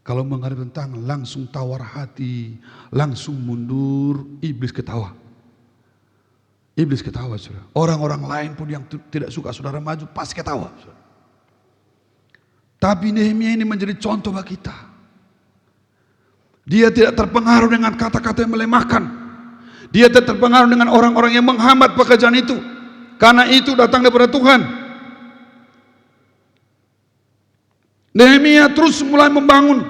Kalau menghadapi tantangan langsung tawar hati, langsung mundur, iblis ketawa. Iblis ketawa saudara. Orang-orang lain pun yang tidak suka saudara maju pasti ketawa saudara. Tapi Nehemia ini menjadi contoh bagi kita. Dia tidak terpengaruh dengan kata-kata yang melemahkan. Dia tidak terpengaruh dengan orang-orang yang menghambat pekerjaan itu. Karena itu datang daripada Tuhan. Nehemia terus mulai membangun.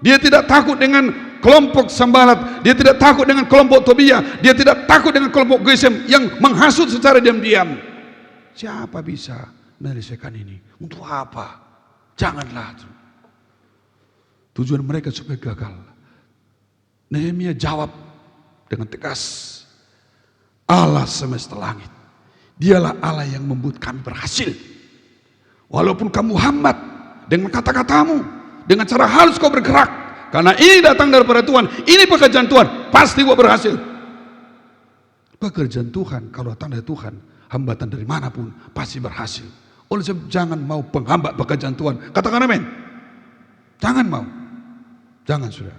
Dia tidak takut dengan kelompok Sambalat, dia tidak takut dengan kelompok Tobia, dia tidak takut dengan kelompok Gesem yang menghasut secara diam-diam. Siapa bisa menyelesaikan ini? Untuk apa? Janganlah. Tujuan mereka supaya gagal. Nehemia jawab dengan tegas, Allah semesta langit, dialah Allah yang membuat kami berhasil. Walaupun kamu hambat dengan kata-katamu, dengan cara halus kau bergerak, karena ini datang daripada Tuhan, ini pekerjaan Tuhan, pasti kau berhasil. Pekerjaan Tuhan kalau datang dari Tuhan, hambatan dari manapun pasti berhasil. Oleh sebab jangan mau penghambat pekerjaan Tuhan. Katakan amin. Jangan mau. Jangan sudah.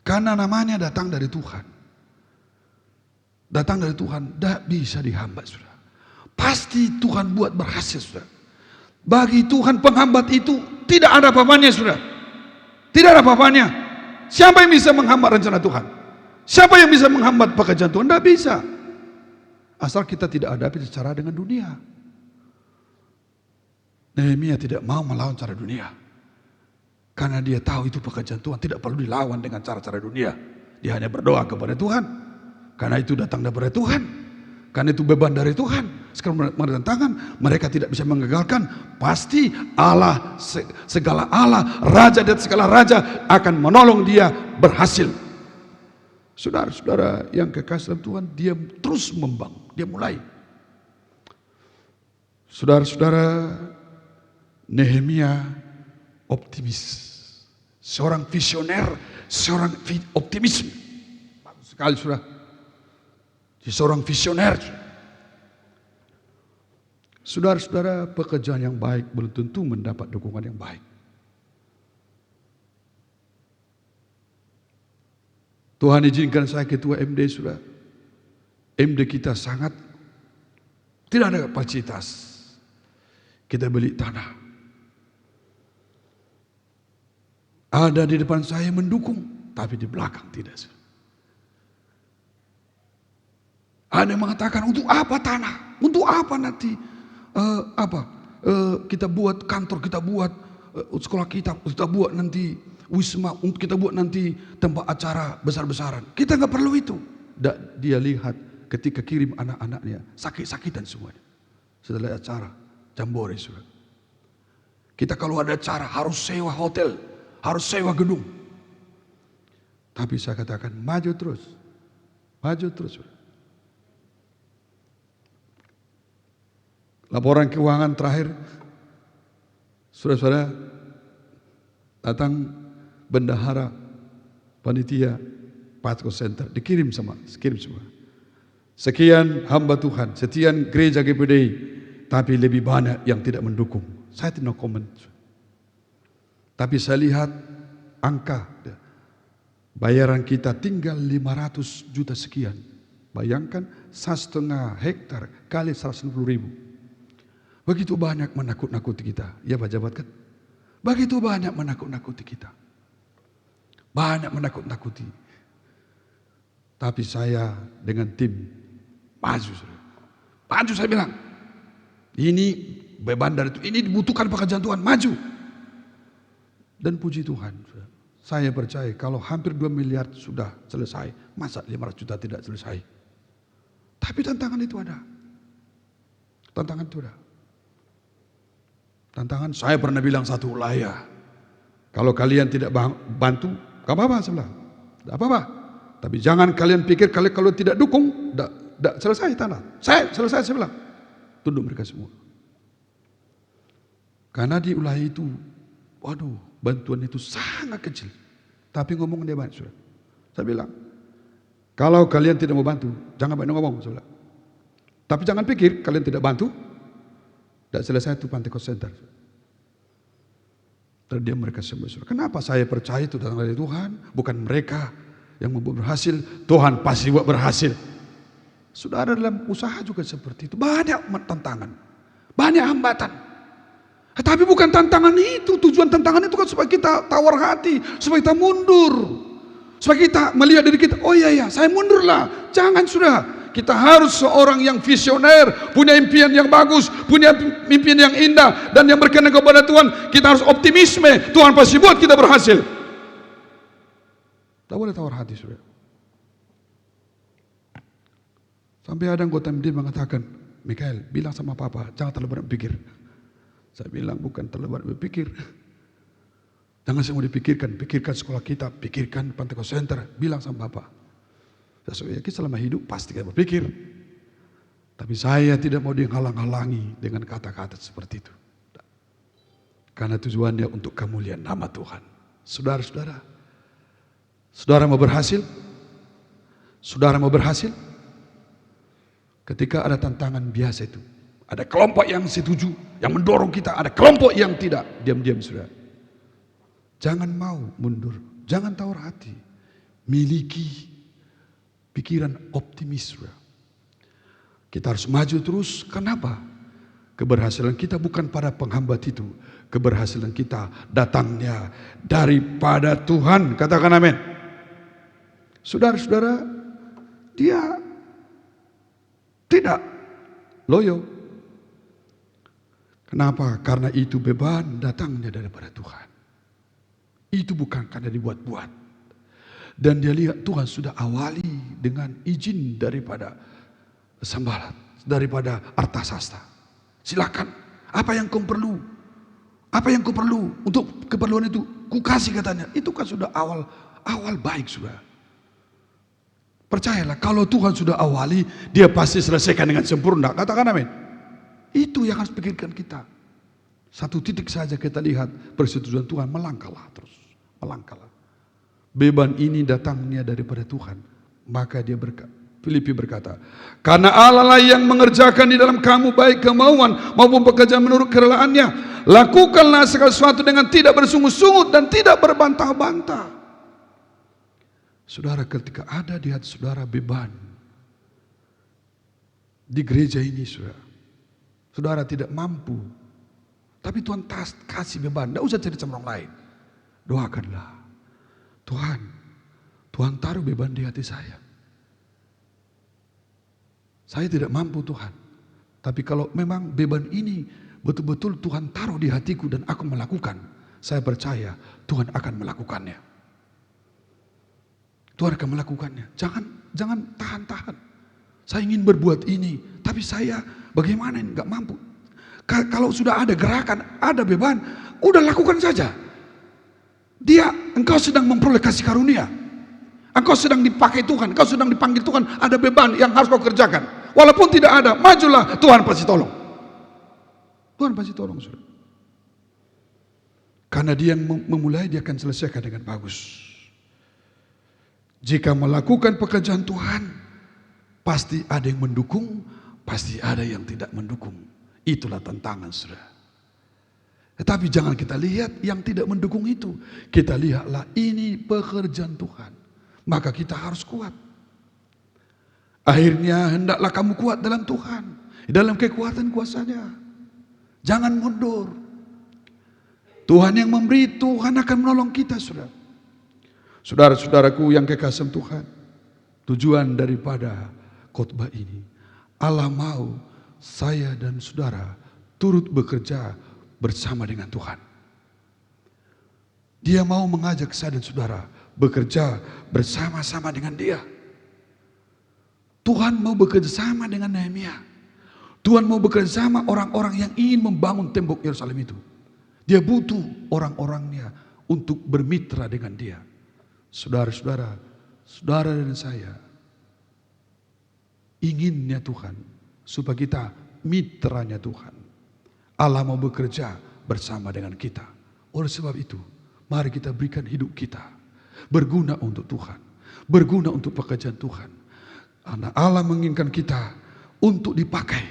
Karena namanya datang dari Tuhan. Datang dari Tuhan, tidak bisa dihambat sudah. Pasti Tuhan buat berhasil sudah. Bagi Tuhan penghambat itu tidak ada apa-apanya sudah. Tidak ada apa-apanya. Siapa yang bisa menghambat rencana Tuhan? Siapa yang bisa menghambat pekerjaan Tuhan? Tidak bisa. Asal kita tidak hadapi secara dengan dunia. Nehemia tidak mau melawan cara dunia. Karena dia tahu itu pekerjaan Tuhan. Tidak perlu dilawan dengan cara-cara dunia. Dia hanya berdoa kepada Tuhan. Karena itu datang daripada Tuhan. Karena itu beban dari Tuhan. Sekarang mereka tantangan, mereka tidak bisa menggagalkan. Pasti Allah, segala Allah, Raja dan segala Raja akan menolong dia berhasil. Saudara-saudara yang kekasih Tuhan, dia terus membangun, dia mulai. Saudara-saudara, Nehemia optimis, seorang visioner, seorang optimis. Bagus sekali saudara. Seorang visioner. Saudara-saudara, pekerjaan yang baik belum tentu mendapat dukungan yang baik. Tuhan izinkan saya ketua MD sudah. MD kita sangat tidak ada kapasitas. Kita beli tanah. Ada di depan saya mendukung, tapi di belakang tidak. Ada yang mengatakan untuk apa tanah? Untuk apa nanti? Kita buat kantor, kita buat sekolah kita buat nanti wisma, kita buat nanti tempat acara besar-besaran. Kita nggak perlu itu. Dia lihat ketika kirim anak-anaknya sakit-sakitan semuanya. Setelah acara jambore sudah. Kita kalau ada acara harus sewa hotel, harus sewa gedung. Tapi saya katakan maju terus, sudah. Laporan keuangan terakhir, saudara-saudara, datang bendahara panitia Patco Center, dikirim semua. Sekian hamba Tuhan, sekian gereja GPDI, tapi lebih banyak yang tidak mendukung. Saya tidak komen. Tapi saya lihat angka bayaran kita tinggal 500 juta sekian. Bayangkan 1,5 hektar kali 160.000. Begitu banyak menakut-nakuti kita. Ya Pak Jabat kan? Begitu banyak menakut-nakuti kita. Banyak menakut-nakuti. Tapi saya dengan tim maju. Maju saya bilang. Ini beban dari itu. Ini dibutuhkan pekerjaan Tuhan. Maju. Dan puji Tuhan. Saya percaya kalau hampir 2 miliar sudah selesai. Masa 500 juta tidak selesai? Tapi tantangan itu ada. Tantangan itu ada. Tantangan saya pernah bilang satu wilayah. Kalau kalian tidak bantu, gak apa-apa sebelah. Gak apa-apa. Tapi jangan kalian pikir kalau tidak dukung, tidak selesai tanah. Saya selesai sebelah. Tunduk mereka semua. Karena di wilayah itu, waduh, bantuan itu sangat kecil. Tapi ngomong dia banyak sudah. Saya bilang, kalau kalian tidak mau bantu, jangan banyak ngomong sebelah. Tapi jangan pikir kalian tidak bantu. Tidak selesai itu Pentecost Center. Terdiam mereka semua. Kenapa saya percaya itu datang dari Tuhan? Bukan mereka yang membuat berhasil. Tuhan pasti buat berhasil. Saudara dalam usaha juga seperti itu. Banyak tantangan. Banyak hambatan. Tetapi bukan tantangan itu. Tujuan tantangan itu kan supaya kita tawar hati. Supaya kita mundur. Supaya kita melihat diri kita. Oh iya, saya mundurlah. Jangan sudah. Kita harus seorang yang visioner, punya impian yang bagus, punya impian yang indah, dan yang berkenan kepada Tuhan. Kita harus optimisme, Tuhan pasti buat kita berhasil. Tak boleh tawar hati, saudara. Sampai ada anggota MD mengatakan, Mikael, bilang sama papa, jangan terlalu banyak berpikir. Saya bilang, bukan terlalu banyak berpikir. Jangan semua dipikirkan, pikirkan sekolah kita, pikirkan Pentecost Center, bilang sama papa. Saya yakin selama hidup pasti kita berpikir. Tapi saya tidak mau dihalang-halangi dengan kata-kata seperti itu. Karena tujuannya untuk kemuliaan nama Tuhan. Saudara-saudara, saudara mau berhasil? Saudara mau berhasil? Ketika ada tantangan biasa itu, ada kelompok yang setuju, yang mendorong kita, ada kelompok yang tidak. Diam-diam saudara. Jangan mau mundur, jangan tawar hati. Miliki pikiran optimis. Kita harus maju terus. Kenapa? Keberhasilan kita bukan pada penghambat itu. Keberhasilan kita datangnya daripada Tuhan. Katakan amin. Saudara-saudara, dia tidak loyo. Kenapa? Karena itu beban datangnya daripada Tuhan. Itu bukan karena dibuat-buat. Dan dia lihat Tuhan sudah awali dengan izin daripada Sambalat, daripada Artasasta. Silakan, apa yang kau perlu? Apa yang kau perlu untuk keperluan itu? Ku kasih katanya. Itu kan sudah awal baik sudah. Percayalah, kalau Tuhan sudah awali, dia pasti selesaikan dengan sempurna. Katakan amin. Itu yang harus pikirkan kita. Satu titik saja kita lihat persetujuan Tuhan, melangkahlah terus, melangkahlah. Beban ini datangnya daripada Tuhan. Maka dia Filipi berkata, karena Allah lah yang mengerjakan di dalam kamu baik kemauan maupun pekerjaan menurut kerelaannya. Lakukanlah segala sesuatu dengan tidak bersungut-sungut dan tidak berbantah-bantah. Saudara, ketika ada di hati saudara beban di gereja ini, saudara tidak mampu, tapi Tuhan kasih beban, tidak usah cari sama orang lain. Doakanlah, Tuhan taruh beban di hati saya. Saya tidak mampu Tuhan. Tapi kalau memang beban ini betul-betul Tuhan taruh di hatiku dan aku melakukan, saya percaya Tuhan akan melakukannya. Tuhan akan melakukannya. Jangan tahan-tahan. Saya ingin berbuat ini, tapi saya bagaimana ini nggak mampu. Kalau sudah ada gerakan, ada beban, udah lakukan saja. Engkau sedang memperoleh kasih karunia. Engkau sedang dipakai Tuhan, engkau sedang dipanggil Tuhan, ada beban yang harus kau kerjakan. Walaupun tidak ada, majulah, Tuhan pasti tolong. Tuhan pasti tolong, saudara. Karena dia yang memulai, dia akan selesaikan dengan bagus. Jika melakukan pekerjaan Tuhan, pasti ada yang mendukung, pasti ada yang tidak mendukung. Itulah tantangan, saudara. Tetapi jangan kita lihat yang tidak mendukung itu. Kita lihatlah ini pekerjaan Tuhan. Maka kita harus kuat. Akhirnya hendaklah kamu kuat dalam Tuhan. Dalam kekuatan kuasanya. Jangan mundur. Tuhan yang memberi, Tuhan akan menolong kita, saudara. Saudara-saudaraku yang kekasih Tuhan. Tujuan daripada khotbah ini. Allah mau saya dan saudara turut bekerja bersama dengan Tuhan. Dia mau mengajak saya dan saudara bekerja bersama-sama dengan dia. Tuhan mau bekerja sama dengan Nehemia. Tuhan mau bekerja sama orang-orang yang ingin membangun tembok Yerusalem itu. Dia butuh orang-orangnya untuk bermitra dengan dia. Saudara-saudara, saudara dan saya inginnya Tuhan supaya kita mitranya Tuhan. Allah mau bekerja bersama dengan kita. Oleh sebab itu, mari kita berikan hidup kita berguna untuk Tuhan, berguna untuk pekerjaan Tuhan. Karena Allah menginginkan kita untuk dipakai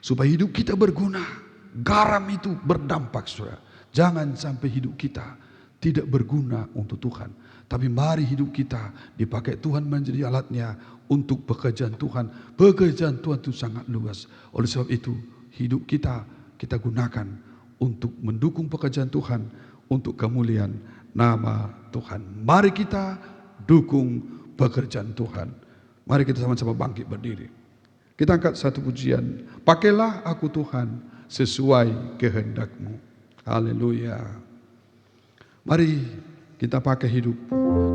supaya hidup kita berguna garam itu berdampak, saudara. Jangan sampai hidup kita tidak berguna untuk Tuhan. Tapi mari hidup kita dipakai Tuhan menjadi alatnya untuk pekerjaan Tuhan. Pekerjaan Tuhan itu sangat luas. Oleh sebab itu hidup kita gunakan untuk mendukung pekerjaan Tuhan, untuk kemuliaan nama Tuhan. Mari kita dukung pekerjaan Tuhan. Mari kita sama-sama bangkit berdiri. Kita angkat satu pujian. Pakailah aku Tuhan sesuai kehendak-Mu. Haleluya. Mari kita pakai hidup.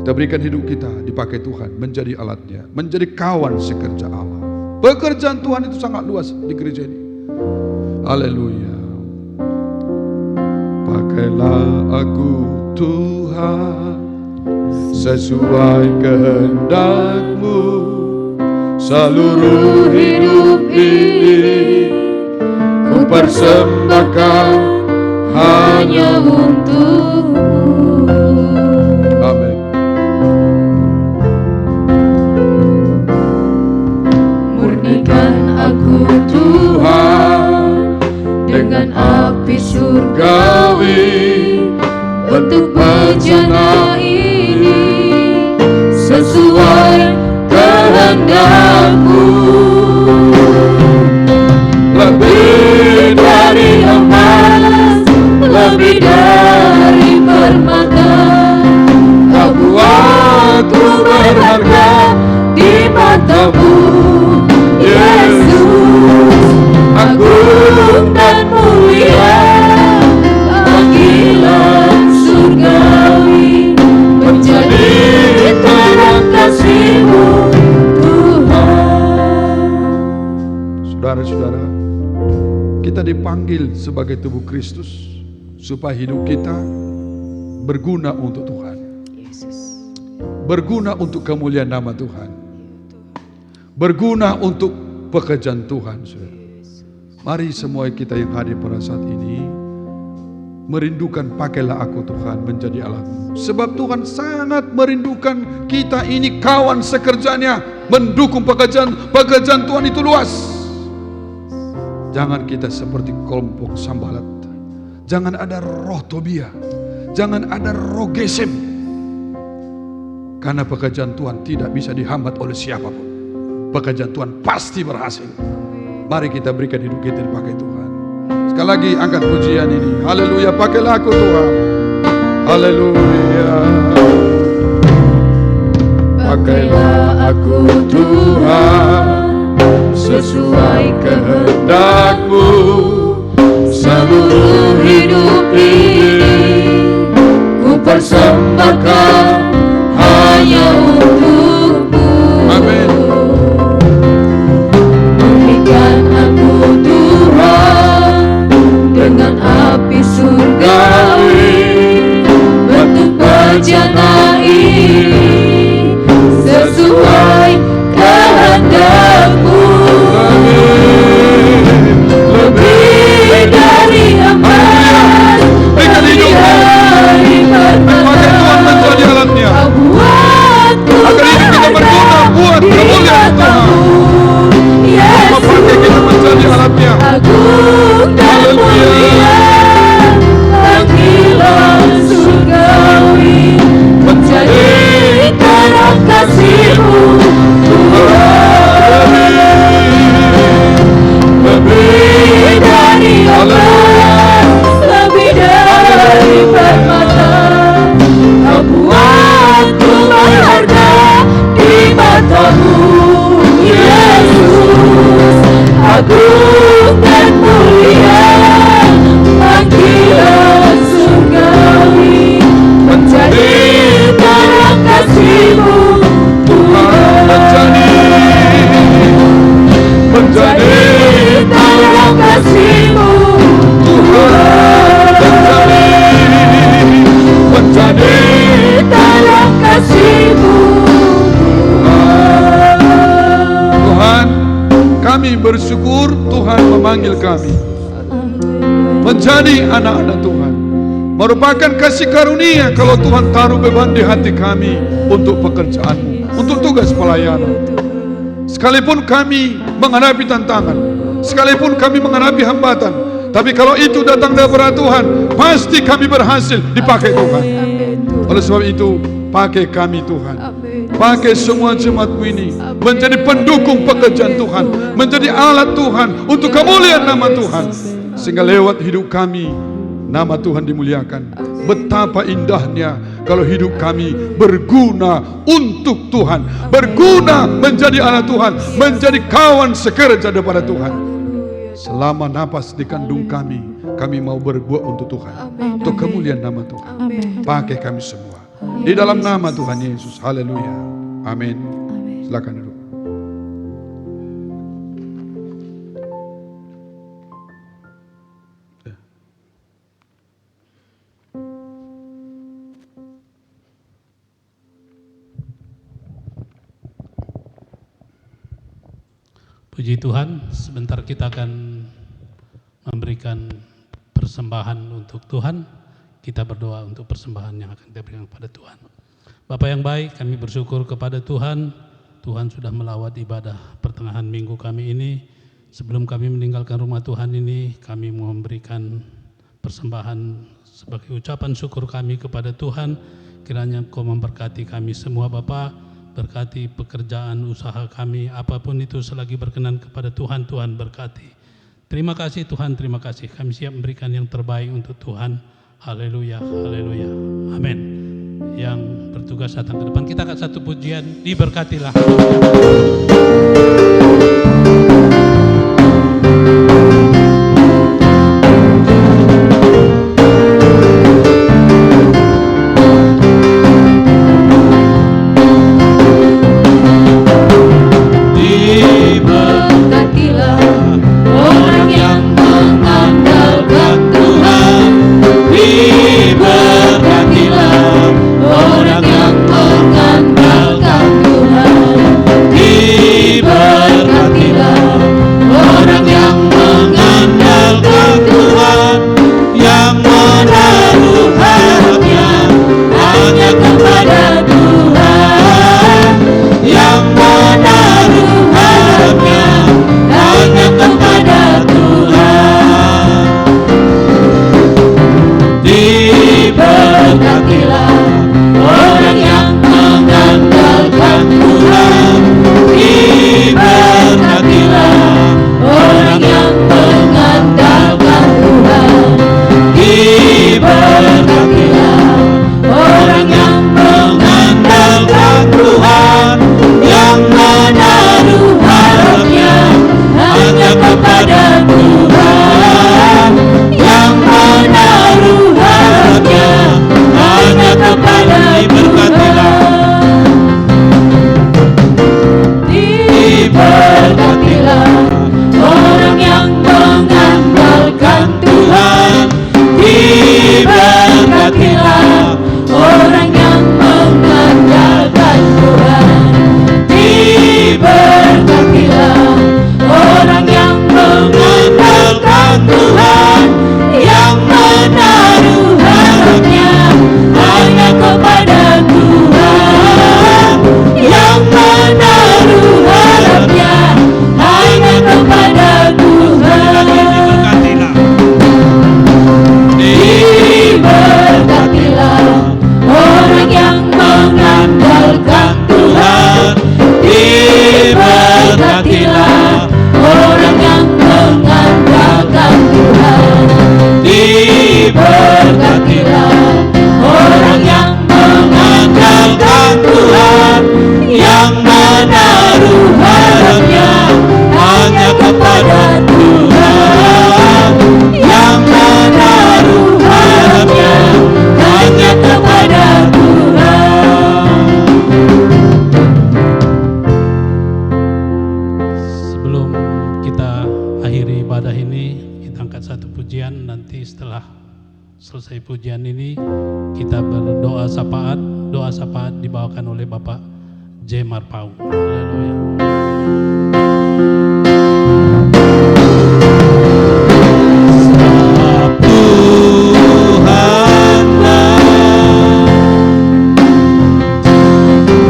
Kita berikan hidup kita dipakai Tuhan menjadi alatnya, menjadi kawan sekerja Allah. Pekerjaan Tuhan itu sangat luas di gereja ini. Haleluya. Pakailah aku Tuhan sesuai kehendak-Mu. Seluruh hidup ini ku persembahkan hanya untuk-Mu. Amin. Murnikan aku Tuhan dengan api surgawi, bentuk bejana ini sesuai kehendak-Mu. Lebih dari emas, lebih dari permata, Kau buatku berharga di mata-Mu, Yesus. Agung dan mulia panggilan surgawi, menjadi terang kasih-Mu Tuhan. Saudara-saudara, kita dipanggil sebagai tubuh Kristus supaya hidup kita berguna untuk Tuhan. Berguna untuk kemuliaan nama Tuhan. Berguna untuk pekerjaan Tuhan, saudara. Mari semua kita yang hadir pada saat ini merindukan pakailah aku Tuhan menjadi alat-Mu. Sebab Tuhan sangat merindukan kita ini kawan sekerjanya, mendukung pekerjaan Tuhan itu luas. Jangan kita seperti kelompok Sambalat. Jangan ada roh Tobia. Jangan ada roh Gesem. Karena pekerjaan Tuhan tidak bisa dihambat oleh siapapun. Pekerjaan Tuhan pasti berhasil. Mari kita berikan hidup kita dipakai Tuhan. Sekali lagi angkat pujian ini. Haleluya, pakailah aku Tuhan. Haleluya. Pakailah aku Tuhan sesuai kehendak-Mu. Seluruh hidup ini ku persembahkan hanya untuk-Mu. Amin. Murnikan aku Tuhan dengan api surgawi, bentuk bejana ini sesuai kehendak-Mu. Lebih dari emas, lebih dari permata, Tuhan menjadi alatnya. Kau buatku Agar hidup kita berguna buat kemuliaan Tuhan. Memakai kita menjadi alatnya. Agung dan mulia panggilan surgawi, menjadi terang kasih-Mu Tuhan. Lebih dari emas, lebih dari permata, Kau buatku berharga di mata-Mu, Yesus. Agung dan mulia panggilan surgawi, menjadi terang kasih-Mu Tuhan. Menjadi terang kasih-Mu Tuhan. Menjadi terang kasih-Mu Tuhan, kami bersyukur Tuhan memanggil kami menjadi anak-anak Tuhan. Merupakan kasih karunia kalau Tuhan taruh beban di hati kami untuk pekerjaan-Mu, untuk tugas pelayanan. Sekalipun kami menghadapi tantangan, sekalipun kami menghadapi hambatan, Tapi kalau itu datang daripada Tuhan, pasti kami berhasil dipakai Tuhan. Oleh sebab itu, pakai kami Tuhan. Pakai semua jemaat-Mu ini menjadi pendukung pekerjaan Tuhan, menjadi alat Tuhan untuk kemuliaan nama Tuhan. Sehingga lewat hidup kami, nama Tuhan dimuliakan. Betapa indahnya kalau hidup kami berguna untuk Tuhan, berguna menjadi anak Tuhan, menjadi kawan sekerja daripada Tuhan. Selama napas di kandung kami mau berbuat untuk Tuhan, untuk kemuliaan nama Tuhan. Pakai kami semua di dalam nama Tuhan Yesus. Haleluya. Amin. Silakan duduk. Puji Tuhan, sebentar kita akan memberikan persembahan untuk Tuhan. Kita berdoa untuk persembahan yang akan kita berikan kepada Tuhan. Bapak yang baik, kami bersyukur kepada Tuhan. Tuhan sudah melawat ibadah pertengahan minggu kami ini. Sebelum kami meninggalkan rumah Tuhan ini, kami mau memberikan persembahan sebagai ucapan syukur kami kepada Tuhan. Kiranya Engkau memberkati kami semua Bapak. Berkati pekerjaan usaha kami, apapun itu selagi berkenan kepada Tuhan, Tuhan berkati. Terima kasih Tuhan, terima kasih. Kami siap memberikan yang terbaik untuk Tuhan. Haleluya, haleluya. Amin. Yang bertugas datang ke depan, kita akan satu pujian, diberkatilah. Selesai pujian ini kita berdoa syafaat. Doa syafaat dibawakan oleh Bapak J. Marpau. Haleluya.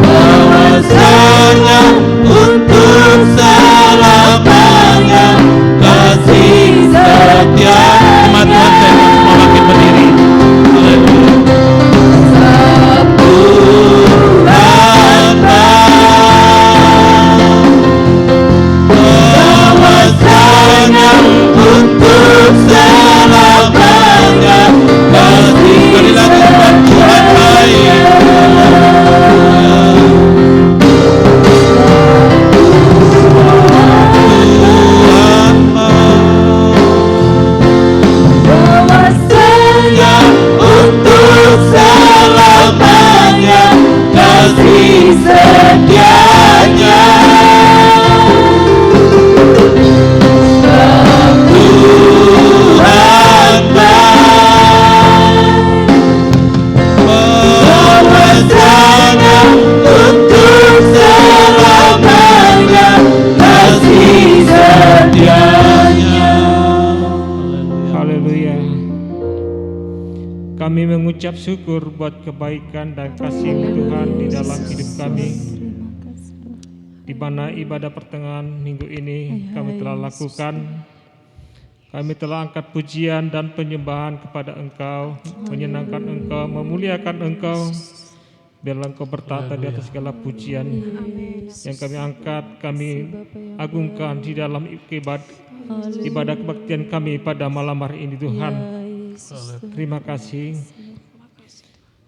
Bahwasanya untuk selamanya kasih setia Kami mengucap syukur buat kebaikan dan kasih Tuhan di dalam hidup kami. Di mana ibadah pertengahan minggu ini kami telah lakukan. Kami telah angkat pujian dan penyembahan kepada Engkau, menyenangkan Engkau, memuliakan Engkau. Biarlah Engkau bertata di atas segala pujian yang kami angkat, kami agungkan di dalam ibadah kebaktian kami pada malam hari ini Tuhan. Terima kasih.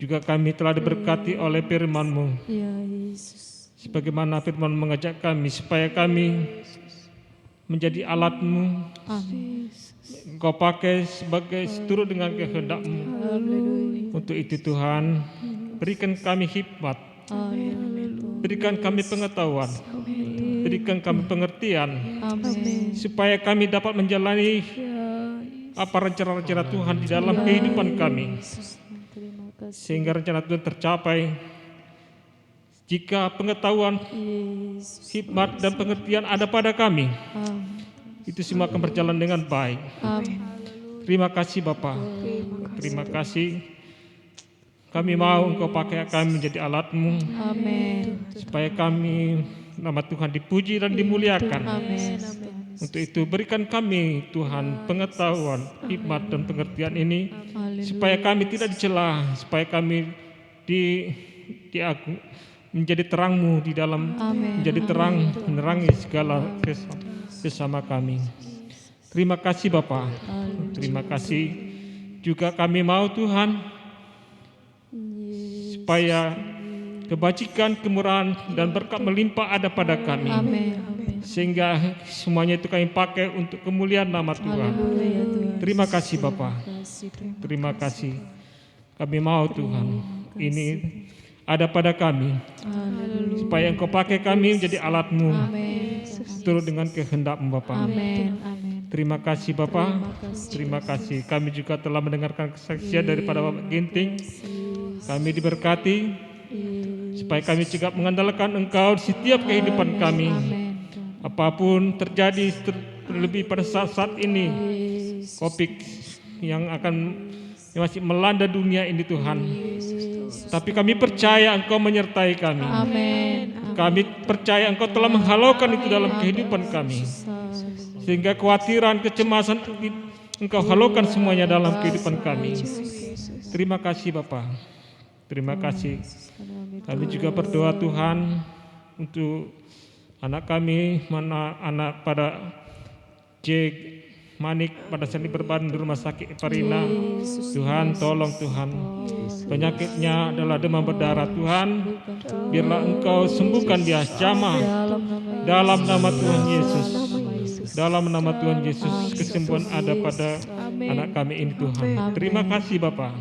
Juga kami telah diberkati oleh firman-Mu. Sebagaimana firman mengajak kami supaya kami menjadi alat-Mu. Engkau pakai sebagai seturut dengan kehendak-Mu. Untuk itu Tuhan, berikan kami hikmat, berikan kami pengetahuan, berikan kami pengertian, supaya kami dapat menjalani apa rencana-rencana Tuhan di dalam kehidupan kami, sehingga rencana Tuhan tercapai. Jika pengetahuan, hikmat dan pengertian ada pada kami, itu semua akan berjalan dengan baik. Terima kasih Bapa, terima kasih. Kami mau Engkau pakai kami menjadi alat-Mu, supaya kami, nama Tuhan dipuji dan dimuliakan. Untuk itu berikan kami Tuhan pengetahuan, hikmat dan pengertian ini, supaya kami tidak dicela, supaya kami menjadi terang-Mu di dalam, menjadi terang menerangi segala sesama kami. Terima kasih Bapa, terima kasih. Juga kami mau Tuhan, supaya kebajikan, kemurahan dan berkat melimpah ada pada kami, sehingga semuanya itu kami pakai untuk kemuliaan nama Tuhan. Terima kasih Bapa, terima kasih. Kami mau Tuhan, ini ada pada kami, supaya Engkau pakai kami menjadi alat-Mu, turut dengan kehendak-Mu Bapa. Terima kasih Bapa, terima kasih. Kami juga telah mendengarkan kesaksian daripada Bapak Ginting. Kami diberkati, supaya kami juga mengandalkan Engkau di setiap kehidupan kami. Apapun terjadi, terlebih pada saat-saat ini, COVID yang masih melanda dunia ini Tuhan. Tapi kami percaya Engkau menyertai kami. Kami percaya Engkau telah menghalaukan itu dalam kehidupan kami, sehingga kekhawatiran, kecemasan Engkau halaukan semuanya dalam kehidupan kami. Terima kasih Bapa, terima kasih. Kami juga berdoa Tuhan untuk anak kami, anak pada J. Manik pada saat ini berbaring di rumah sakit Parina. Tuhan tolong Tuhan, penyakitnya adalah demam berdarah Tuhan. Biarlah Engkau sembuhkan dia jamah dalam nama Tuhan Yesus. Dalam nama Tuhan Yesus, kesembuhan ada pada anak kami ini Tuhan. Terima kasih Bapa,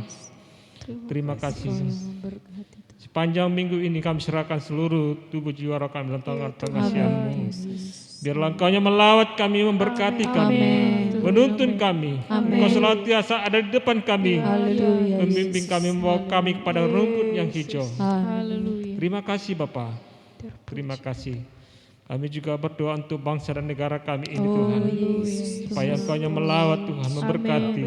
terima kasih. Sepanjang minggu ini kami serahkan seluruh tubuh jiwa roh kami dalam tangan pengasihan-Mu. Biarlah Engkau yang melawat kami, memberkati kami, menuntun kami. Engkau selalu tiasa ada di depan kami, membimbing kami, membawa kami kepada rumput yang hijau. Terima kasih Bapa, terima kasih. Kami juga berdoa untuk bangsa dan negara kami ini Tuhan, supaya Engkau yang melawat Tuhan, memberkati,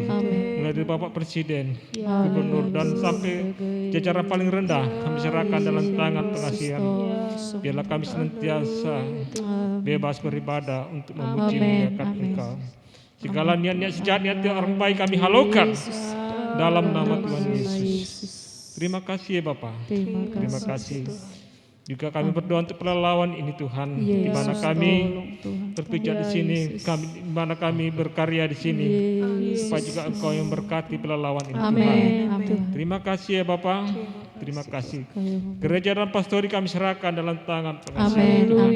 mulai dari Bapak Presiden, Gubernur dan sampai jajaran paling rendah, kami serahkan dalam tangan pengasihan. Biarlah kami senantiasa bebas beribadah untuk memuji memuliakan Engkau. Segala niat-niat sejahat, niat orang baik kami halaukan dalam nama Tuhan Yesus. Terima kasih ya Bapak, terima kasih. Juga kami berdoa untuk pelalawan ini Tuhan, di mana kami berpijak di sini, di mana kami berkarya di sini, supaya juga Engkau yang berkati pelalawan ini Tuhan. Terima kasih ya Bapa, terima kasih. Gereja dan pastori kami serahkan dalam tangan pengasihan Tuhan.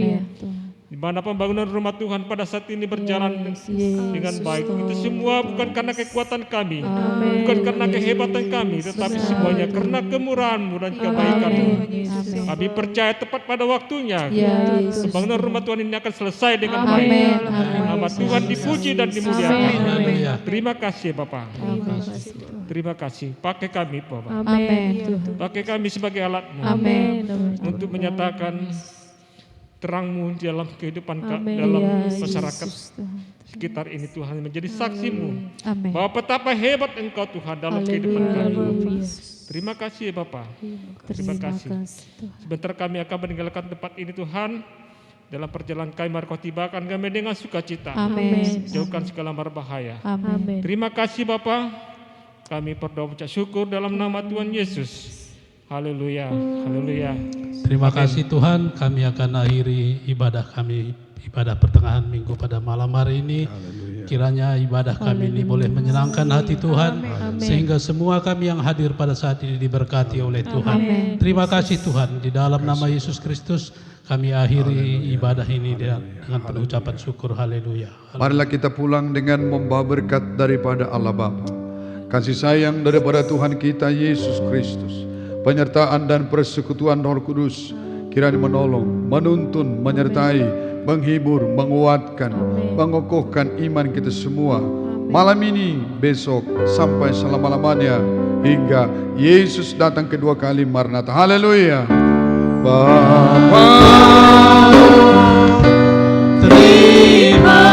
Di mana pembangunan rumah Tuhan pada saat ini berjalan dengan baik. Itu semua bukan karena kekuatan kami, bukan karena kehebatan kami, tetapi semuanya karena kemurahan-Mu dan kebaikan-Mu. Kami percaya tepat pada waktunya pembangunan rumah Tuhan ini akan selesai dengan baik. Nama Tuhan dipuji dan dimuliakan. Terima kasih Bapak. Terima kasih. Pakai kami Bapak. Pakai kami sebagai alat-Mu untuk menyatakan terang-Mu dalam kehidupan Amin. dalam Ya, masyarakat Yesus, Tuhan. sekitar ini Tuhan, menjadi saksi-Mu Amin. bahwa betapa hebat Engkau Tuhan dalam kehidupan Haleluya, kami. haleluya. Terima kasih Bapa. Terima kasih. Tuhan. Sebentar kami akan meninggalkan tempat ini Tuhan. Dalam perjalanan kami mari Kau tibakan kami dengan sukacita. Amin. Jauhkan segala mara bahaya. Amin. Terima kasih Bapa. Kami berdoa ucap syukur dalam nama Tuhan Yesus. Haleluya. Haleluya. Terima kasih Tuhan, kami akan akhiri ibadah kami, ibadah pertengahan minggu pada malam hari ini. Kiranya ibadah kami ini boleh menyenangkan hati Tuhan, sehingga semua kami yang hadir pada saat ini diberkati oleh Tuhan. Terima kasih Tuhan, di dalam nama Yesus Kristus kami akhiri ibadah ini dengan penuh ucapan syukur. Haleluya. Marilah kita pulang dengan membawa berkat daripada Allah Bapa, kasih sayang daripada Tuhan kita Yesus Kristus, penyertaan dan persekutuan Roh Kudus kiranya menolong, menuntun, menyertai, menghibur, menguatkan, mengokohkan iman kita semua malam ini, besok, sampai selama-lamanya hingga Yesus datang kedua kali. Maranatha. Haleluya. Bapa, Terima